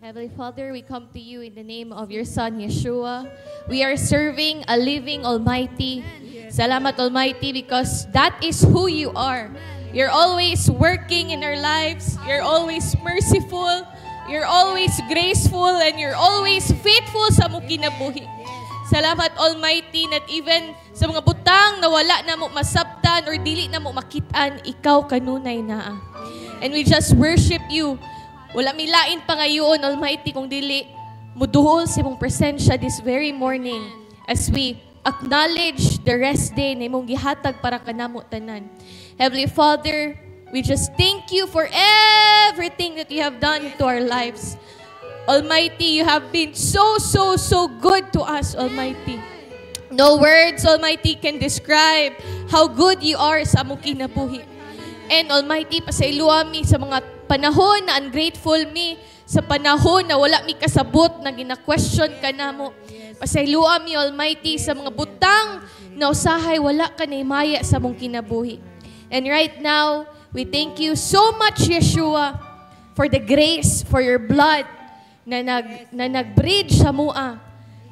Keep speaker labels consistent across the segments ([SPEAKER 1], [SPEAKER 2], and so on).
[SPEAKER 1] Heavenly Father, we come to you in the name of your Son, Yeshua. We are serving a living Almighty. Salamat, Almighty, because that is who you are. You're always working in our lives. You're always merciful. You're always graceful. And you're always faithful sa mong kinabuhi. Salamat, Almighty, that even sa mga butang na wala na mo masabtan or dili na mo makitaan, ikaw kanunay na. And we just worship you. Wala milain pa ngayon, Almighty, kung dili muduhol sa imong presensya this very morning as we acknowledge the rest day na imong gihatag para kanamo tanan. Heavenly Father, we just thank you for everything that you have done to our lives. Almighty, you have been so good to us, Almighty. No words, Almighty, can describe how good you are sa among kinabuhi. And Almighty, pasayloa mi sa mga panahon na ungrateful mi, sa panahon na wala mi kasabot na gina-question ka na mo. Pasayloa mi, Almighty, sa mga butang na usahay wala ka na imaya sa mong kinabuhi. And right now, we thank you so much, Yeshua, for the grace, for your blood na nag-bridge sa mua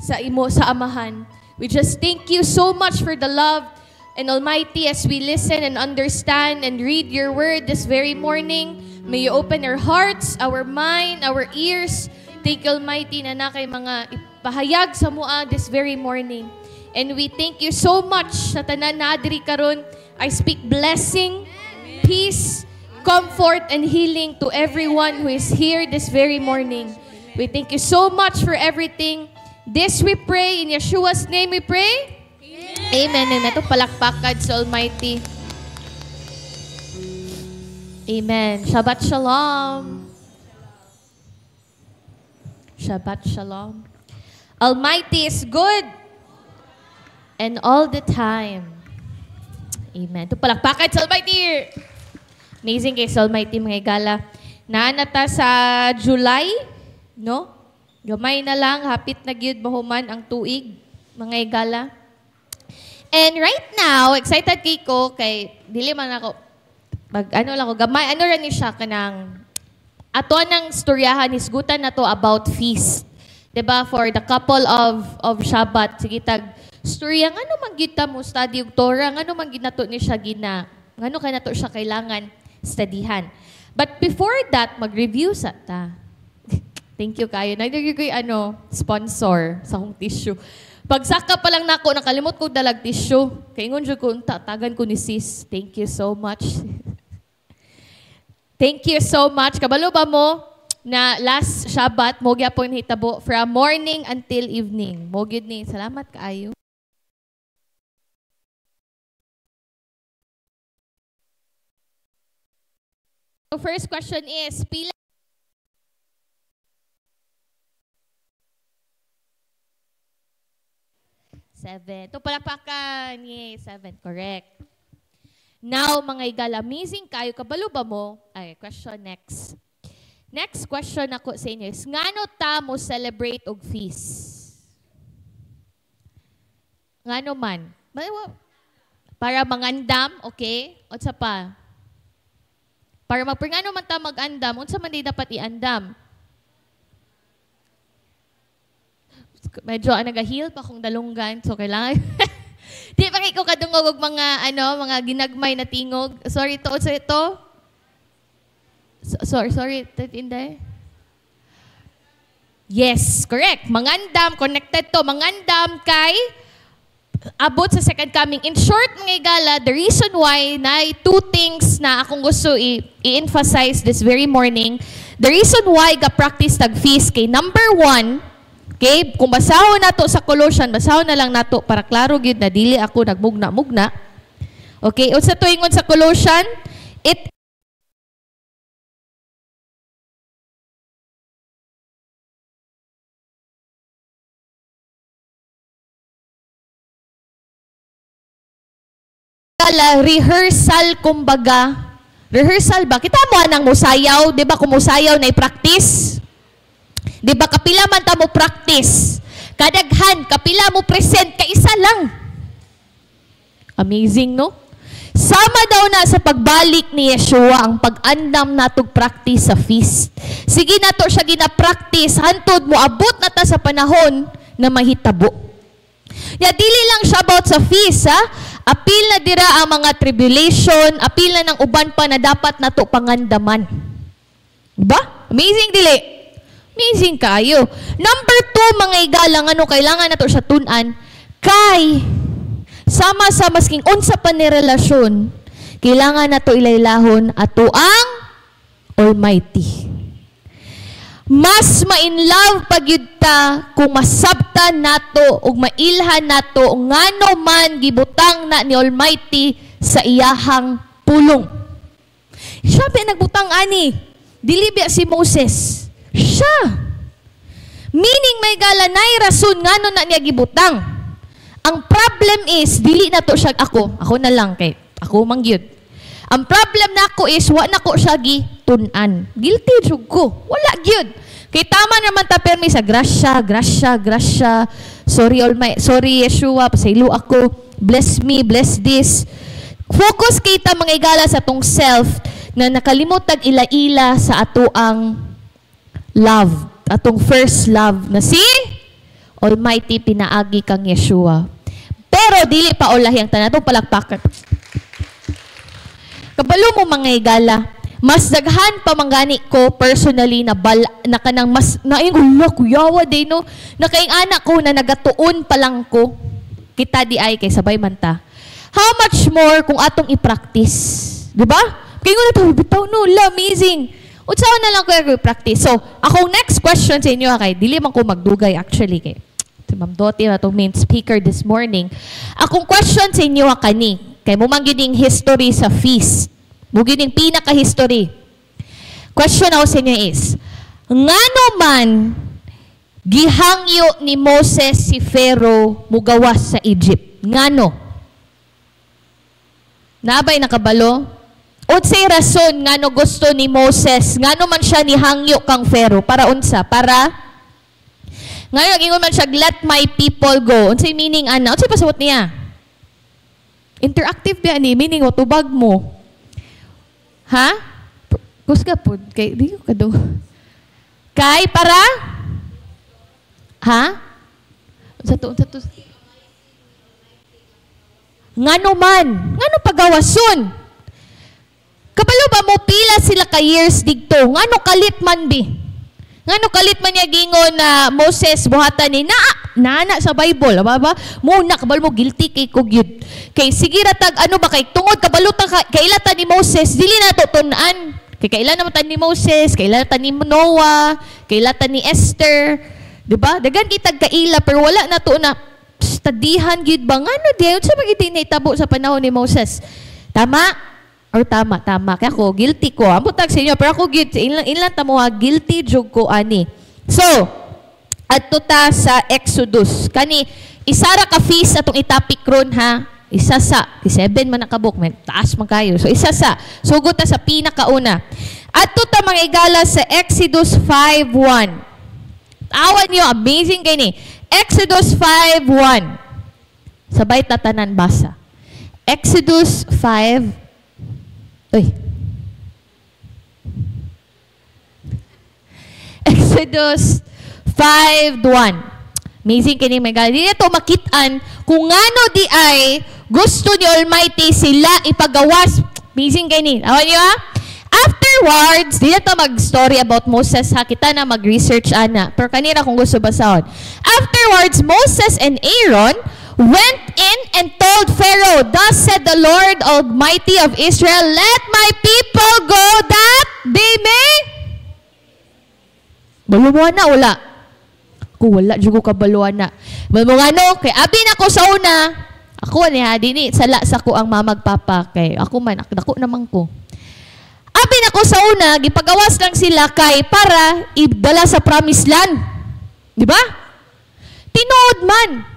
[SPEAKER 1] sa imo sa amahan. We just thank you so much for the love. And Almighty, as we listen and understand and read your word this very morning, may you open our hearts, our mind, our ears. Thank you, Almighty, na kay mga ipahayag sa mua this very morning. And we thank you so much sa tanan na adiri karon. I speak blessing, peace, comfort, and healing to everyone who is here this very morning. We thank you so much for everything. This we pray, in Yeshua's name we pray. Amen. And ito palakpakan sa Almighty. Amen. Shabbat Shalom. Shabbat Shalom. Almighty is good and all the time. Amen. Ito palakpakan sa Almighty. Amazing kay sa Almighty, mga igala. Naanata sa July, no? Gamay na lang, hapit na gyud mahuman ang tuig, mga igala. And right now, excited kay ko, kay dili man ako, gamay, rin ni siya kanang, ato nang storyahan, isgutan na to about feast. Diba? For the couple of Shabbat, sige tag, storya, ano man kita mo study og Torah, ano man ginato ni siya ano kaya nato siya kailangan studyhan. But before that, mag-review sa ta. Thank you kayo. Nagdagay ko sponsor sa hong tissue. Pagsaka pa lang nako, nakalimot ko dalag tissue. Kaingon dyan ko, tagan ko ni sis. Thank you so much. Thank you so much. Kabalo ba mo na last Shabbat, mo gyapon hitabo from morning until evening. Mo gyud ni. Salamat kaayo. So first question is, pila 7. Ito palakpakan. Yay, 7. Correct. Now, mga igala, amazing kayo. Kabalo ba mo? Ay, question next. Next question ako sa inyo is, ngano ta mo celebrate og feast? Ngano man? Para mangandam, okay? O sa pa? Para ngano man ta mag-andam, unsa man di dapat i-andam? Medyo nag-heal pa kung dalunggan, so kailangan. Di pa ko kadungog og mga ginagmay na tingog. Sorry to, sorry, Inday. Yes, correct. Mangandam, connected to. Mangandam kay abot sa second coming. In short, mga igala, the reason why na two things na akong gusto i-emphasize this very morning. The reason why ga-practice tag-feast kay number 1, okay, kung basahon na to sa Colossians, basahon na lang na to para klaro gyud na dili ako nagmugna-mugna. Okay, unsa to ingon sa Colossians? It rehearsal kumbaga. Rehearsal ba? Kita mo anang musayaw, di ba kung musayaw na i-practice? Di ba kapila man ta mo practice? Kadaghan, kapila mo present, kaisa lang. Amazing, no? Sama daw na sa pagbalik ni Yeshua ang pag-andam natog practice sa feast. Sige nato siya gina-practice hantod mo abot na ta sa panahon na mahitabo. Ya dili lang siya about sa feast, ha? Apil na dira ang mga tribulation, apil na ng uban pa na dapat nato pangandaman. Diba? Amazing dili. Amazing kayo. Number 2, mga igalang, ano kailangan nato siya tunan kay sama sa masking unsa pa ni relasyon, kailangan nato ilaylahon ato ang Almighty. Mas ma-inlove pag yun ta kung masabtan nato ug mailhan nato ngano man gibutang na ni Almighty sa iyahang pulong. Siya ba nagbutang ani? Dili ba si Moses? Siya. Meaning may galanay rason ngano na niya gibutang. Ang problem is, dili na to siya ako. Ako na lang kay ako mangyud. Ang problem na ako is, wa na ko siya gitunan. Guilty jud ko. Wala gyud. Kay tama naman ta permi sa grasya. Sorry sorry Yeshua, pasaylo ako. Bless me, bless this. Focus kita mga igala sa tong self na nakalimot tag ila-ila sa atoang love. Atong first love na si Almighty pinaagi kang Yeshua. Pero dili pa ulahi ang tanan itong palakpakan. Kabalo mo mga igala, mas daghan pa manggani ko personally na kanang mas naing ulo kuyawa day no. Nakaing anak ko na nagatuon pa lang ko. Kita di ay kay sabay man ta. How much more kung atong i-practice? Di ba? Kaya nga na ito, bitaw no, amazing. Utsaw na lang ko i-practice. So, akong next question sa inyo, kay dili man ko magdugay actually kay si Ma'am Dottie na itong main speaker this morning. Akong question sa inyo kani, kay mo man gining history sa feast. Mo gining pinaka-history. Question ako sa inyo is, ngano man gihangyo ni Moses si Pharaoh mugawas sa Egypt? Ngano? Nabay nakabalo? Unsay rason ngano gusto ni Moses, ngano man siya ni hangyo kang Pharaoh? Para unsa? Para ngayon, ingon man siya, let my people go. Unsay meaning, ana? Unsay pasabot niya? Interactive ba ni? Meaning, tubag mo. Ha? Kusga po. Kay, di ko kado. Kay, para? Ha? Unsa to? Ngano man? Ngano pagawason? Kabalo ba mo pila sila ka years digto? Ngano kalit man bi? Ngano kalit man niya gingon na Moses buhatan ni nana sa Bible, ba? Muna kabalo mo guilty kay kugyud. Kay sige ra tag ano ba kay tungod kabalo ta kailatan ni Moses dili na to tun-an. Kay kailan naman tan ni Moses, kailan tan ni Noah, kailatan ni Esther, di ba? Dagan kitag kaila pero wala na to na studihan gyud ba ngano di unsa magiti nahitabo sa panahon ni Moses. Tama? Or tama. Kaya ako, guilty ko. Amo tag sa inyo, pero ako guilty. Ilan tamo guilty jug ko ani. So, adto ta sa Exodus. Kani, isara ka feast atong itapik ron ha. Isa sa, 7 man nakabuk, may taas man kayo. So, isa sa, sugod ta sa pinakauna. Adto ta mga igala sa Exodus 5:1. Awan niyo, amazing kini. Exodus 5:1. Sabay tatanan basa. Exodus 5. Exodus 5:1. Amazing kini may gali. Dito makitaan kung ngano di ay gusto ni Almighty sila ipagawas. Amazing kini. Awan niyo ha? Afterwards, dito mag-story about Moses ha. Kita na mag-research ana. Pero kanina kung gusto basahon. Afterwards, Moses and Aaron went in and told Pharaoh, thus said the Lord Almighty of Israel, let my people go that they may. Baluan na, wala. Kung wala, dyan ko kabaluan na. Mga no, kay abi na ko sa una, ako niya, dini, sala sa ko ang mamagpapa, kay ako man, ako naman ko. Abi na ko sa una, gipagawas lang sila kay para idala sa promised land. Di ba? Tinood man.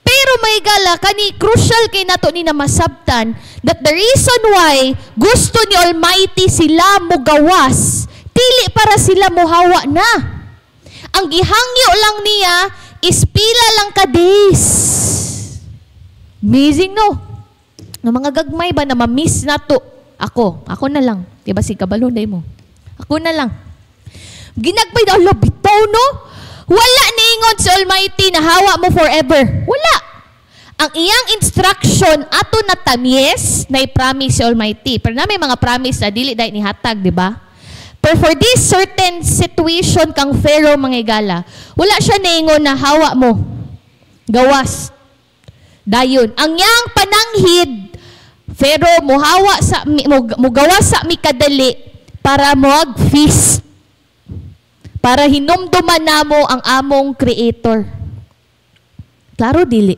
[SPEAKER 1] Pero may gala, kani crucial kay nato ni na masabtan that the reason why gusto ni Almighty sila mugawas, dili para sila muhawa na. Ang gihangyo lang niya is pila lang ka days. Amazing no? No mga gagmay ba na ma-miss na to? Ako na lang. Diba si kabalo day mo? Ako na lang. Ginagmay na, ala, bitaw no? Wala niingon si Almighty na hawa mo forever. Wala. Ang iyang instruction ato na tamies na i-promise si Almighty. Pero na may mga promise na dili dahil ni hatag, di ba? Pero for this certain situation kang Pharaoh mga igala, wala siya niingon na hawa mo. Gawas. Dayon. Ang iyang pananghid, Pharaoh, mugawas sa mi kadali para mag-feast. Para hinumduman namo ang among Creator. Klaro, dili.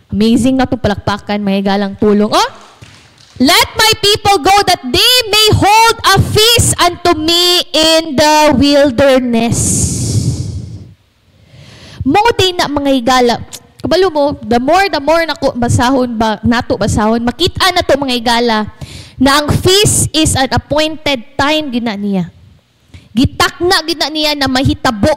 [SPEAKER 1] Amazing na itong palakpakan, may galang tulong. Oh! Let my people go that they may hold a feast unto me in the wilderness. Mo din na mga higala. Kabalo mo, the more nato basahon, makita na to mga higala na ang feast is an appointed time gina niya. Gitakna gina niya na mahitabo.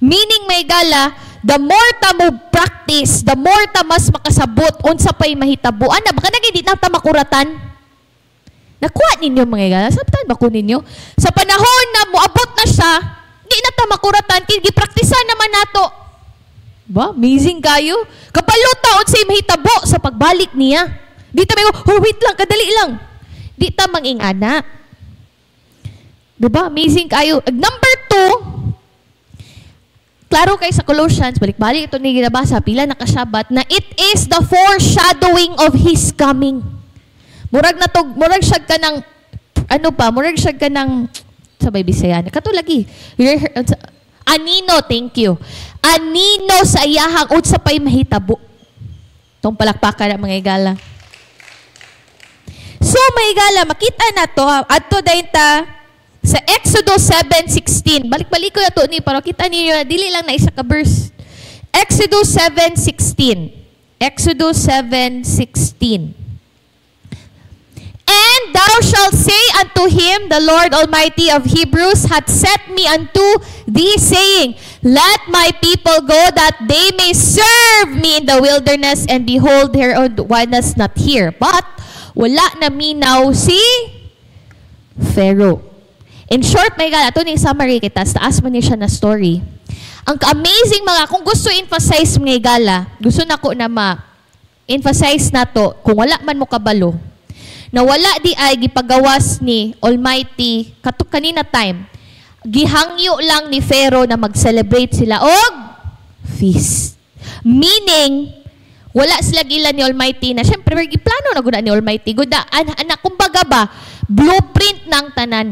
[SPEAKER 1] Meaning may higala, the more ta mo practice, the more ta mas makasabot, unsa pa'y mahitabo. Ana, baka naging di na ta makuratan. Nakuha ninyo mga igala. Sabtan ba ko ninyo? Sa panahon na moabot na siya, di na ta makuratan, gipraktisan naman nato. Ba? Amazing kayo. Kapalo taon sa'y mahitabo sa pagbalik niya. Di ta may, oh wait lang, kadali lang. Di ta mangingana. Diba? Amazing kayo. Number 2, klaro kay sa Colossians, balik-balik ito ni ginabasa, pila nakasabat, na it is the foreshadowing of His coming. Murag siya ka ng, murag siya ka ng, sabay Bisayan, katulagi, anino, thank you. Anino sa iyahang utsa pa'y mahitabo. Itong palakpakan ng mga igala. So, mga igala, makita na to, adto dahil ta, sa Exodus 7:16. Balik-balik ko na ito ni, para kita niyo na dili lang na isa ka verse. Exodus 7:16. Exodus 7:16. And thou shalt say unto him, the Lord Almighty of Hebrews hath set me unto thee, saying, let my people go that they may serve me in the wilderness, and behold, Herod was not here. But wala na minaw si Pharaoh. In short, may gala, ito ni summary kita, taas mo niya siya na story. Ang amazing mga, kung gusto emphasize mga gala, gusto na ko na ma-emphasize na to, kung wala man mo kabalo, na wala di ay gipagawas ni Almighty, kanina time, gihangyo lang ni Pharaoh na mag-celebrate sila og feast. Meaning, wala sila gila ni Almighty na, syempre, giplano na guna ni Almighty, anak, kumbaga ba, blueprint ng tanan.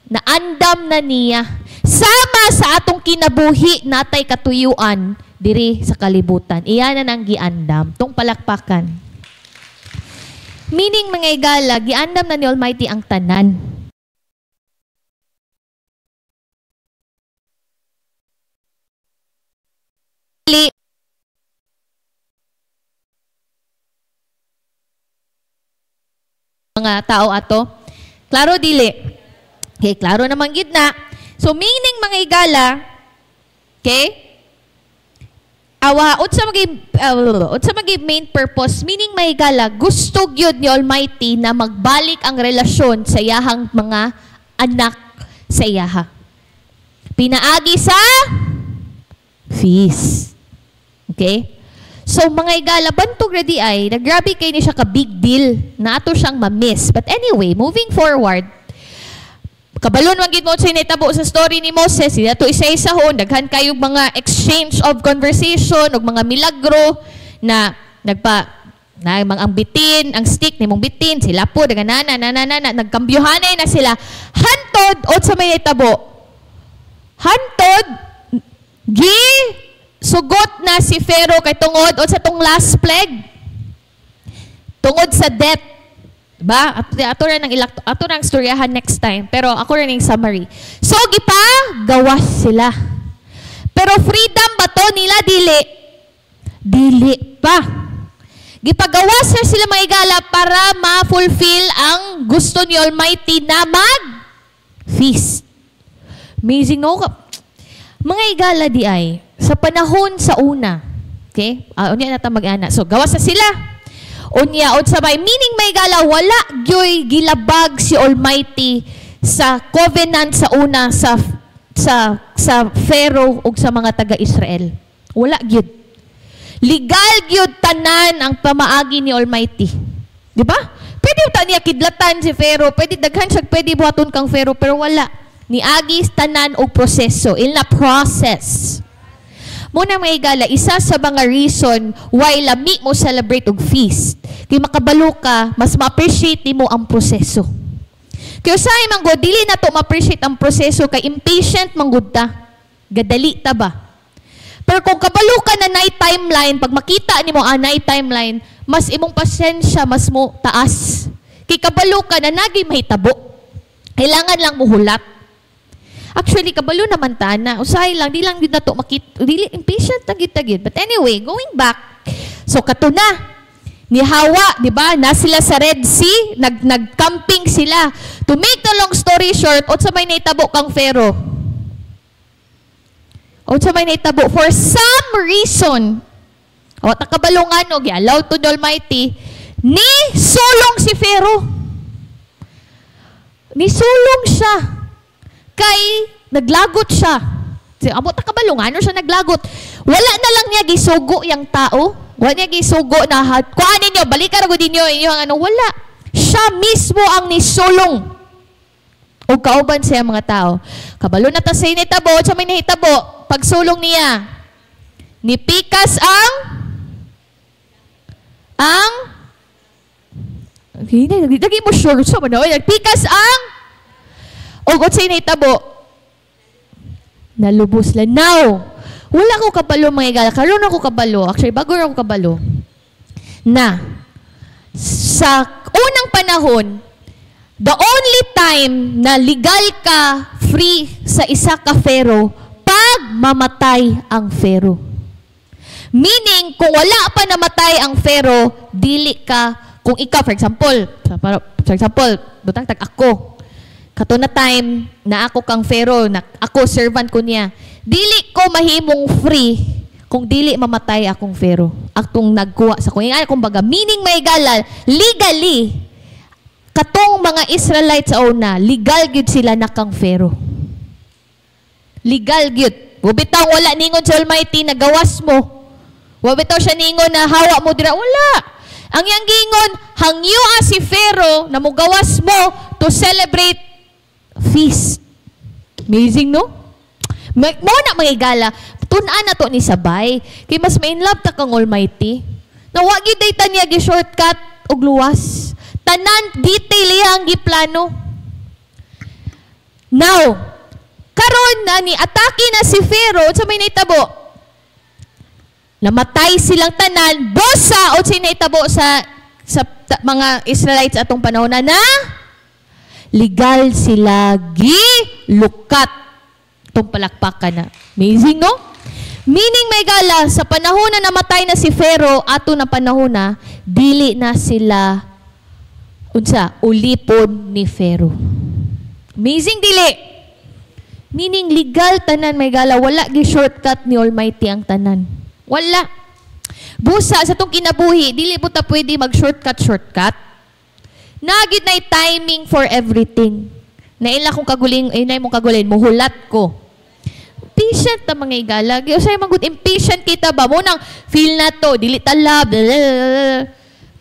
[SPEAKER 1] Naandam na niya sama sa atong kinabuhi natay katuyuan diri sa kalibutan. Iyan na nang giandam. Tong palakpakan. Meaning mga igala, giandam na ni Almighty ang tanan. Mga tao ato. Klaro dili. Okay, klaro naman gid na. So, meaning mga igala, okay, utsa magi main purpose, meaning mga igala, gusto gyud ni Almighty na magbalik ang relasyon sa iyahang mga anak sa iyaha. Pinaagi sa feast. Okay? So, mga igala, bantog ready ay, nagrabe kayo ni siya ka big deal na ato siyang ma-miss. But anyway, moving forward, kabalon wag gid mo sa nitabo sa story ni Moses, sila to isa-isahon, daghan kayo mga exchange of conversation ug mga milagro na ang bitin, ang stick nimong bitin, sila po daga nagkambyuhanay na sila. Hantod od sa may nitabo. Hantod sugot na si Pharaoh kay tungod od sa tong last plague. Tungod sa death. Diba? Ato nang storyahan next time. Pero ako rin yung summary. So, gawas sila. Pero freedom ba to nila? Dili. Dili pa. Gipagawas na sila mga igala para ma-fulfill ang gusto ni Almighty na mag-feast. Amazing, no? Mga igala di ay, sa panahon sa una, okay? Unya na mag-ana. So, gawas na sila. Unya, sa may meaning may gala, wala gyoy gilabag si Almighty sa covenant sa una sa Pharaoh ug sa mga taga-Israel. Wala gyud. Legal gyud tanan ang pamaagi ni Almighty. Di ba? Pwede ta niya kidlatan si Pharaoh, pwede daghan siya, pwede buhaton kang Pharaoh, pero wala. Niagi tanan og proseso, ila process. Muna mga igala, isa sa mga reason why lami mo celebrate og feast. Kaya makabalo ka, mas ma-appreciate mo ang proseso. Kaya sa imang god, dili na to ma-appreciate ang proseso kay impatient manggod ta. Gadali ta ba? Pero kung kabalo ka na night timeline, pag makita ni mo night timeline, mas imong pasensya, mas mo taas. Kay kabalo ka na nagi mahitabo. Kailangan lang muhulat. Actually, kabalo naman ta na. Usahay lang, di lang din na to makita. Dili, impatient tagid-tagid. But anyway, going back. So, kato na. Ni Hawa, di ba? Na sila sa Red Sea. Nag-camping sila. To make the long story short, o sa may naitabo kang Pharaoh. O sa may naitabo. For some reason, o takabalungan o, allow to the Almighty, ni sulong si Pharaoh. Ni sulong siya. Kay naglagot siya. Amo ta kabalo nga ano siya naglagot. Wala na lang niya gisugo yang tao. Wala niya gisugo na kuan ninyo balikan ra gud ninyo inyong ano wala. Siya mismo ang nisulong. O kauban siya mga tao. Kabalo na ta sa initabo, sa may nahitabo, pagsulong niya. Nipikas lagi mo sure so ano, nagpikas ang o kung sa'yo naitabo, nalubos lang. Now, wala ko kabalo mga igala. Karoon ako kabalo. Actually, bago ako kabalo. Na, sa unang panahon, the only time na legal ka free sa isa ka Pharaoh, pag mamatay ang Pharaoh. Meaning, kung wala pa namatay ang Pharaoh, dili ka, kung ikaw, for example, butang tag ako, kato na time na ako kang Pharaoh, na ako servant ko niya. Dili ko mahimong free kung dili mamatay akong Pharaoh. Akong nagkuha sa kuya. Kumbaga, meaning may galal, legally, katong mga Israelites sa una, legal gyud sila na kang Pharaoh. Legal gyud. Wabitaw wala ningon sa Almighty na gawas mo. Wabitaw siya ningon na hawa mo dira. Wala. Ang yang gingon, hangyo si Pharaoh na mugawas mo to celebrate feast. Amazing, no? Mo na mga igala, tunaan na to ni sabay. Kay mas may in love ta kang Almighty. Na wagi day tanya gi shortcut og luwas. Tanan detail iyang giplano. Now, karon na ni atake na si Pharaoh sa may naitabo. Namatay silang tanan, bosa o sinaitabo sa mga Israelites atong panahon na legal sila gilukat itong palakpakan na. Amazing, no? Meaning may gala, sa panahon na namatay na si Pharaoh, ato na panahon na, dili na sila ulipon ni Pharaoh. Amazing, dili. Meaning legal tanan may gala, wala gi-shortcut ni Almighty ang tanan. Wala. Busa sa itong kinabuhi, dili po ta pwede mag-shortcut. Nagid na timing for everything. Naila kong kaguling, na mong kaguling, muhulat ko. Patient ta mga igala. Usay magud impatient kita ba? Munang feel na to, dili ta love.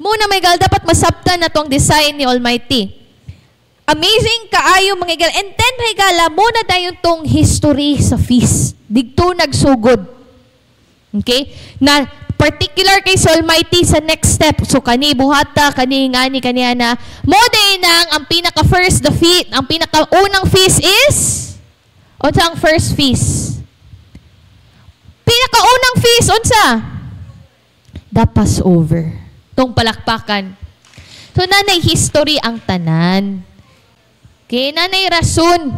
[SPEAKER 1] Muna mga igala, dapat masabtan na tong design ni Almighty. Amazing kaayo mga igala. And then mga igala, muna dayon tong history sa feast. Digto nagsugod. Okay? Na particular kay sa Almighty sa next step. So, kani buhata, kani ngani, kaniya na. Moday nang ang pinaka-first, ang pinaka-unang feast is? Unsa ang first feast? Pinaka-unang feast, unsa? The Passover. Itong palakpakan. So, nanay history ang tanan. Okay, nanay rason.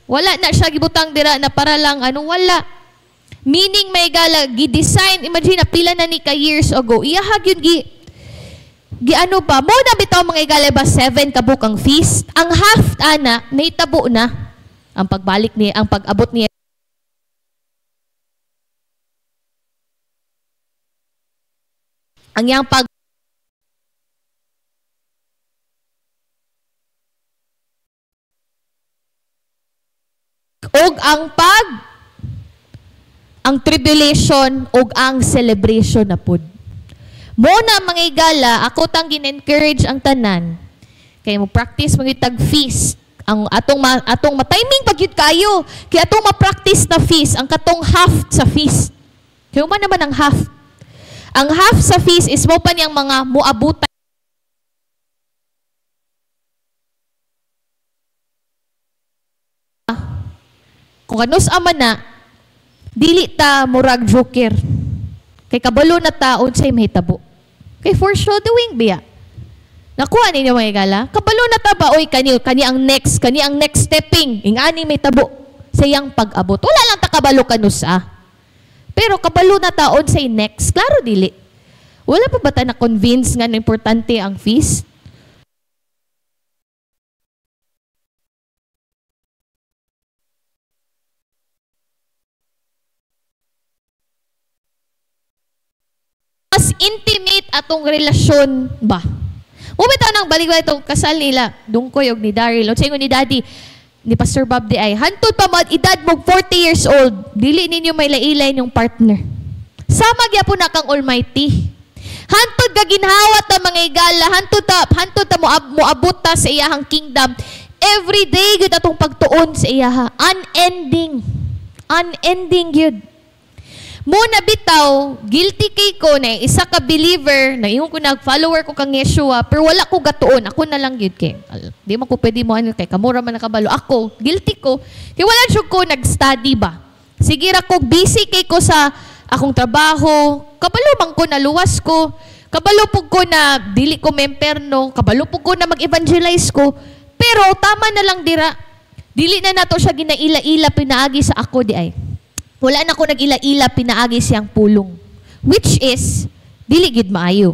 [SPEAKER 1] Wala na siya gibutang dira na para lang, wala. Meaning may gala, gi-design, imagine na pila na ni ka years ago, iyahag yun ano ba, mo na bitaw mga igala ba 7 kabukang feast, ang half ana, naitabo na, ang pagbalik niya, ang pag-abot niya, ang yang og ang tribulation og ang celebration na pud. Mo na mga igala, ako tang gin-encourage ang tanan kay mo practice magitag feast. Ang atong matiming pagyud kayo kay atong ma-practice na feast, ang katong half sa feast. Kay man naman ang half. Ang half sa feast is mo pa niyang mga muabutan. Kung kanus ama na, dili ta murag joker. Kay kabalo na taon say mahitabo. Kay for sure doing biya. Nakuha ninyo mga igala? Kabalo na ta ba? Oy, kani ang next stepping. Ingani may tabo sa iyang pag-abot. Wala lang ta kabalo kanus Pero kabalo na taon say next. Klaro dili. Wala pa ba ta na-convince nga na importante ang feast? Mas intimate atong relasyon ba? Bumitaw nang balik-balik itong kasal nila, Dungkoy og ni Daryl. O sa ni Daddy, ni Pastor Bob di ay, hantod pa mo edad mo 40 years old, dili ninyo may lailay yung partner. Sama gya po na kang Almighty. Hantod ka ginhawat na mga igala, hantod ta moabot ta sa iyahang kingdom. Every day gud atong pagtuon sa iyaha. Unending. Unending yun. Muna bitaw, guilty kay ko na isa ka believer, na yung ko nag-follower ko kang Yeshua, pero wala ko gatuon. Ako na lang yun kay. Di mo ko pwede mo ano kay, kamura man nakabalo. Ako, guilty ko. Kaya wala siya ko nag-study ba? Sige ra ko, busy kay ko sa akong trabaho. Kabalo man ko na luwas ko. Kabalo po ko na dili ko memperno. Kabalo po ko na mag-evangelize ko. Pero tama na lang dira. Dili na nato siya ginaila-ila pinaagi sa ako di ay. Wala na ko nag-ila-ila, pinaagi siyang pulong. Which is, dili gid maayo.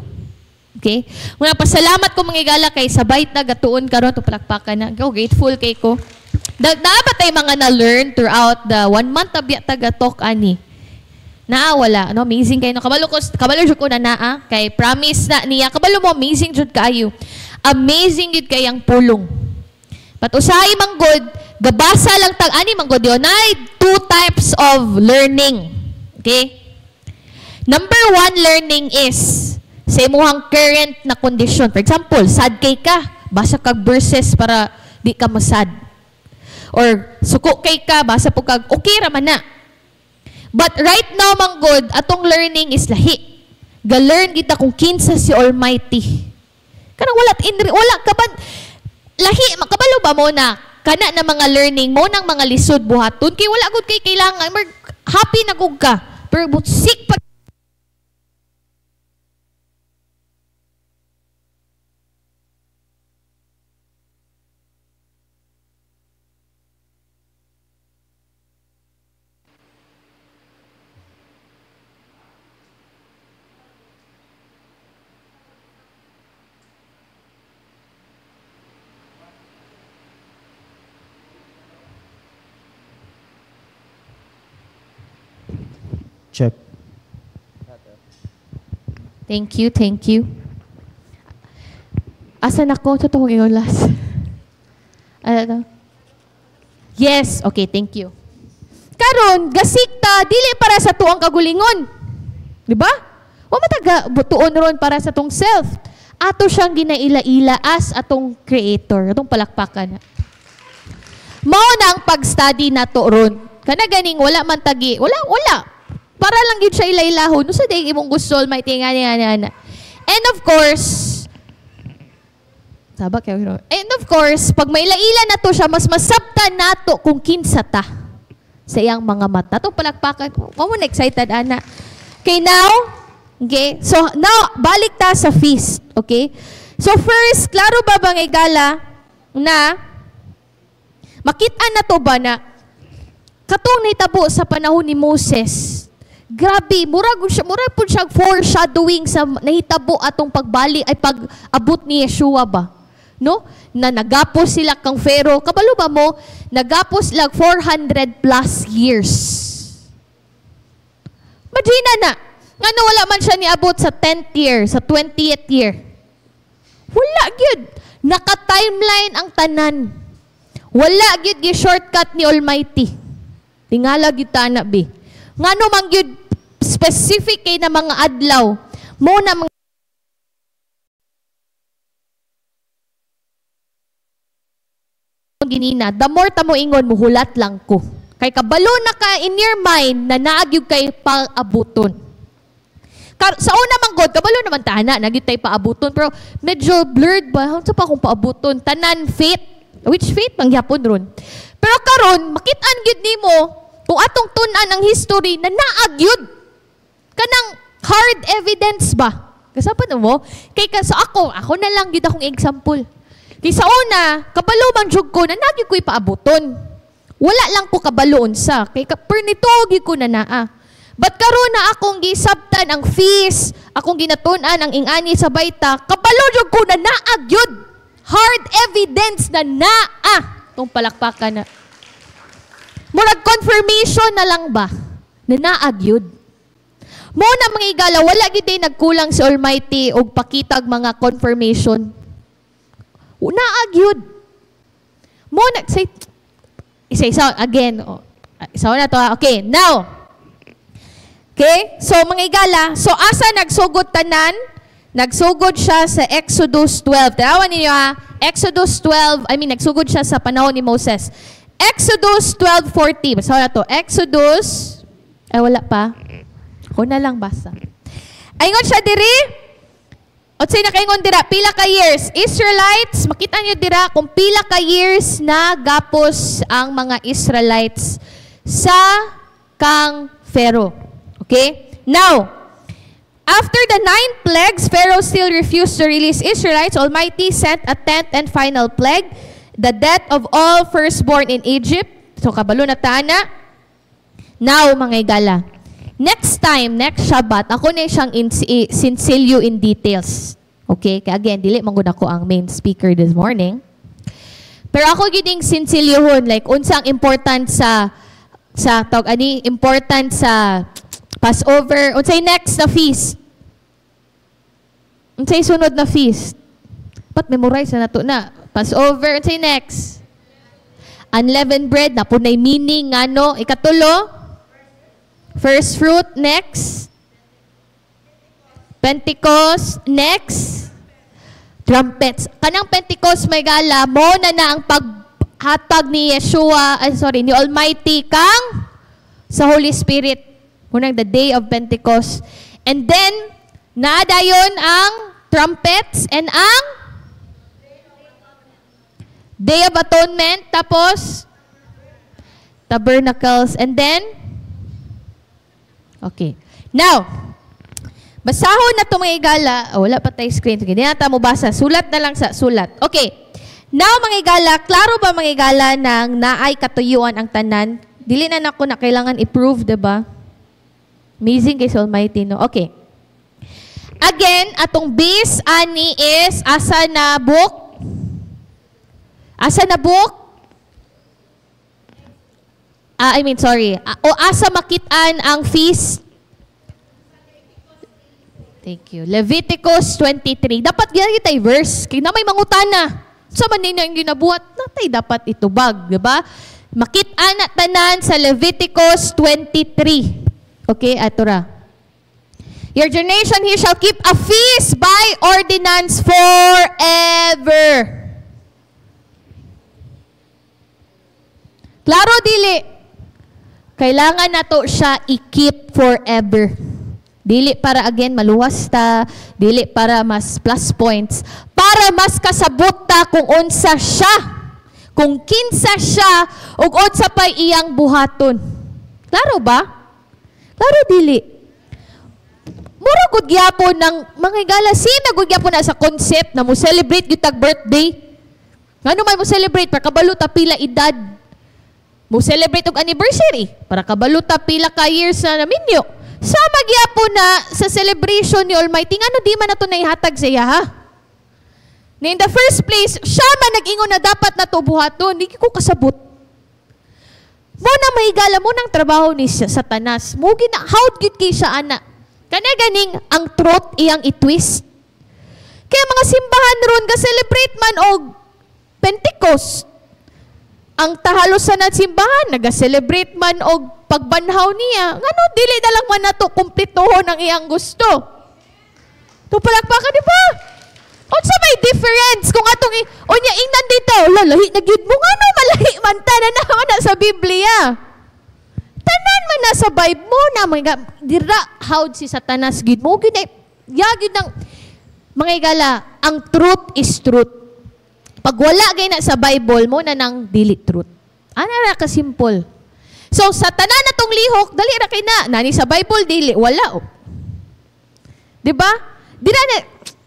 [SPEAKER 1] Okay? Muna pasalamat ko mga igala kay sabay na gatuon karon to palakpakan na. Go, grateful kay ko. Dapat tay mga na-learn throughout the 1 month abya taga-talk ani. Wala. No? Amazing kayo. No? Kabalo jud ko na kay promise na niya. Kabalo mo, amazing jud kayo. Amazing jud kayang pulong. Patusay manggod, gabasa lang ani manggod yon ay 2 types of learning. Okay? Number 1 learning is sa imuhang current na condition. For example, sad kay ka, basa kag verses para di ka masad. Or suko kay ka, basa po kag okay ra man na. But right now manggod, atong learning is lahi. Ga-learn kita kung kinsa si Almighty. Kanang wala ka ba lahi, makabalo ba mo na kana na mga learning mo ng mga lisod buhaton kay wala gud kay kailangan happy na gud ka pero sick pa
[SPEAKER 2] Check.
[SPEAKER 1] Thank you. Asan ako? Totoo yung last. Ano? Yes. Okay, thank you. Karon, gasikta, dili para sa tuang kagulingon. Di ba? O mataga, butuon ron para sa tong self. Ato siyang ginaila-ila as atong creator. Atong palakpakan. Mao na ang pag-study na to ron. Kana ganing wala man tagi. Wala. Para lang yun siya ilailahon. No sa day imong gusto, Almighty nga. And of course, pag may laila na to siya, mas masabta nato kung kinsa ta sa iyang mga mata. Itong palakpakan, mo na excited, ana. Okay, now, okay, so now, balik ta sa feast, okay? So first, klaro ba bang igala na makita na to ba na katong nahitabo sa panahon ni Moses, grabe, murag po siya foreshadowing sa nahitabo atong pagbalik ay pag-abot ni Yeshua ba? No? Na nagapos sila kang Pharaoh. Kabalo ba mo? Nagapos sila 400 plus years. Imagine na. Nga wala man siya niabot sa 10th year, sa 20th year. Wala gyud. Naka-timeline ang tanan. Wala gyud gi shortcut ni Almighty. Tingala gyud ta na be. Ngano man gyud specific kay na mga adlaw. Mo na mga ginina, the more ta mo ingon, muhulat lang ko. Kay kabalo na ka in your mind na naagyog kay paabuton. Sa una man God, kabalo naman tana, nagyud tay paabuton, pero medyo blurred ba? Unsa pa akong paabuton? Tanan faith. Which faith pang gyapon ron? Pero karon makit-an gyud nimo kung atong tun-an ang history na naagyud kanang hard evidence ba? Kasapan mo? Kay sa ako na lang gyud akong example. Kay sa una, kabalo man jud ko na nagyud ko'y paabuton. Wala lang ko kabalo unsa. Kay pernitogi ko na naa. But karon na akong gisabtan ang fees, akong ginatun-an ang ingani sa bayta, kabalo jud ko na naagyud. Hard evidence na naa. Itong palakpakan na. Murag confirmation na lang ba? Na naagyud. Mo na mga igala, wala gid nagkulang si Almighty og pakitag mga confirmation. Naagyud. Mo na say isa again. Isa na to. Okay, now. Okay? So mga igala, so asa nagsugod tanan? Nagsugod siya sa Exodus 12. Tanawan ninyo ha. Exodus 12, nagsugod siya sa panahon ni Moses. Exodus 12:40. Basta na to. Exodus, wala pa. Ako na lang basa. Ayun siya diri. O say nakaingon dira, pila ka years. Israelites, makita nyo dira kung pila ka years na gapos ang mga Israelites sa kang Pharaoh. Okay? Now, after the 9 plagues, Pharaoh still refused to release Israelites. Almighty sent a 10th and final plague, the death of all firstborn in Egypt. So, kabalo na tana. Now, mga igala, next time, next Shabbat, ako na siyang sinsilyo in details. Okay? Kaya again, dili manggod ako ang main speaker this morning. Pero ako gining sinsilyohon, like, unsang important important sa Passover, unsay next na feast. Unsay sunod na feast. But memorize na nato na. Passover, unsay next? Unleavened bread, na punay meaning, ngano, ikatulo? First fruit, next. Pentecost, next. Trumpets. Kanang Pentecost may gala, mo na ang paghatag ni Yeshua, ni Almighty kang sa Holy Spirit. Munang the day of Pentecost. And then, naadayon ang trumpets and ang Day of Atonement, tapos tabernacles, and then okay. Now, basahon na ito mga igala. Wala pa tayo screen. Hindi na tayo mo basa. Sulat na lang sa sulat. Okay. Now, mga igala, klaro ba mga igala nang naay katuyuan ang tanan? Dili na ako na kailangan i-prove, diba? Amazing kay Almighty, no? Okay. Again, atong base ani is asa na book? Asa na book? O asa makitaan ang feast? Thank you. Leviticus 23. Dapat ganyan tayo verse. Kaya na may mangutana. Sa manina yung ginabuhat, natay dapat itubag. Diba? Makitaan na tanan sa Leviticus 23. Okay, atura. Your generation he shall keep a feast by ordinance forever. Klaro dili. Kailangan nato siya i-keep forever. Dili para again maluwas ta, dili para mas plus points, para mas kasabot ta kung unsa siya, kung kinsa siya, ug unsa pa iyang buhaton. Klaro ba? Klaro dili. Mura gud gyapon ng mga igala, sina gud gyapon na sa concept na mo celebrate gyud tag birthday. Ngano man mo celebrate para kabalo ta pila edad. Mo celebrate og anniversary para kabalo ta pila ka years na naminyo. Sama gyapon na sa celebration ni Almighty, ngano di man nato naihatag sa iya ha? Na in the first place, siya man nag-ingon na dapat nato buhaton, di ko kasabot. Mo na mahigala mo ng trabaho ni Satanas. Mo gina how gid kay siya ana. Kana ganing ang truth iyang i-twist. Kaya mga simbahan ron ga celebrate man og Pentecost.
[SPEAKER 2] ang tahalosan at simbahan, naga-celebrate man og pagbanhaw niya. Ngano, dili na lang man nato kumplituhon ang iyang gusto. Tupalakpakan, di ba? Unsa may difference kung atong unya ingnan dito, lahi na gyud mo ngano malahi man tanan na sa Biblia. Tanan man na sa Bible mo na mga dira hawd si Satanas gyud mo gyud yagid ng mga igala, ang truth is truth. Pag wala gay na sa Bible mo na nang dili truth. Ana ra ka simple. So sa tanan natong lihok dali ra kay na nani sa Bible dili wala. Di ba? Dira na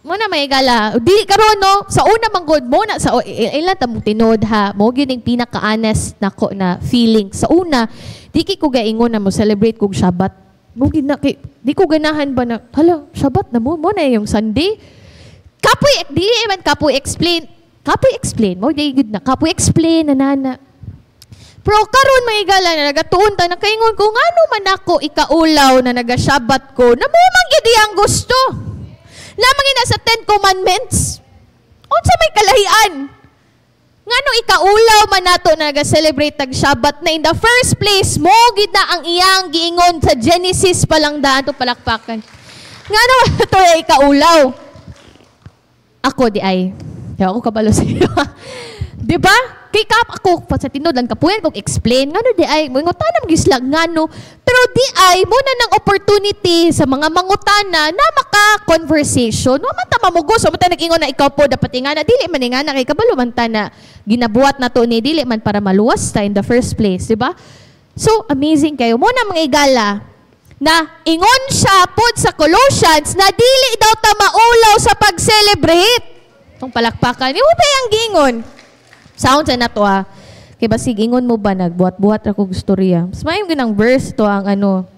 [SPEAKER 2] mo na may gala. Di karon no, sa una man god mo na sa ilan ta mo tinod ha. Mo gyud ning pinaka-honest nako na feeling. Sa una, di ko gaingon na mo celebrate kog Shabbat. Mo gid na kay di ko ganahan ba na hala, Shabbat na mo na yung Sunday. Kapoy di man kapoy explain. Kapoy explain mo di gud na kapoy explain na nana. Pero karon may gala na nagatuon ta nakaingon ko ngano man ako ikaulaw na naga-Shabbat ko. Na mo man gyud ang gusto. Lamang ina sa 10 Commandments. Unsa may kalahian? Ngano ikaulaw man nato na nag-celebrate tag Shabbat na in the first place mo gid na ang iyang giingon sa Genesis pa lang daan to palakpakan. Ngano to ay ikaulaw? Ako di ay. Ako kabalo sa iyo. Di ba? Kay kap ako sa tinod lang kapuyan kog explain ngano di ay mangutanam gislag ngano pero di ay mo na ng opportunity sa mga mangutana na maka-conversation wa man ta mamugos wa man ta nag-ingon na ikaw po dapat ingana dili man ingana kay kabalo man ta na ginabuhat nato ni dili man para maluwas ta in the first place di ba so amazing kayo mo na mga igala na ingon siya pod sa Colossians na dili daw ta maulaw sa pag-celebrate tong palakpakan mo ba yang gingon. Sound sa nato ha. Kay basig ingon mo ba nagbuhat-buhat ra kog istorya. Mas maayong ginang verse to ang ano.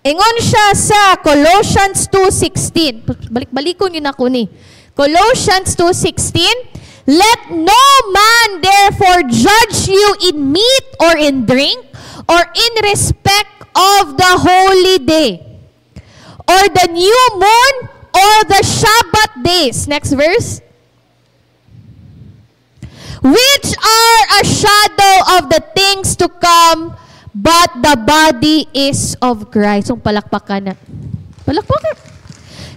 [SPEAKER 2] Ingon siya sa Colossians 2:16. Balik-balikon yun ako ni. Colossians 2:16. Let no man therefore judge you in meat or in drink or in respect of the holy day or the new moon or the Shabbat days. Next verse. Which are a shadow of the things to come, but the body is of Christ. So, palakpakan na. Palakpakan.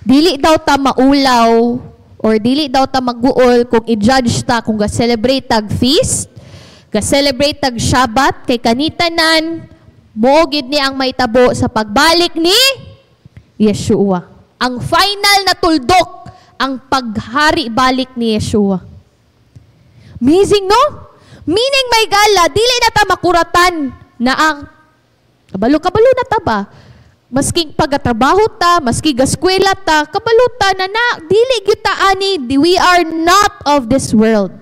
[SPEAKER 2] Dili daw ta maulaw or dili daw ta magguol kung i-judge ta kung ga-celebrate tag feast, ga-celebrate tag Shabbat, kay kanitanan, mogid ni ang maitabo sa pagbalik ni Yeshua. Ang final na tuldok, ang paghari balik ni Yeshua. Amazing, no? Meaning may gala, dili na ta makuratan na ang kabalo-kabalo na ta ba? Maski pagatrabaho ta, maski gaskwela ta, kabalo ta na dili gyud ta ani, we are not of this world.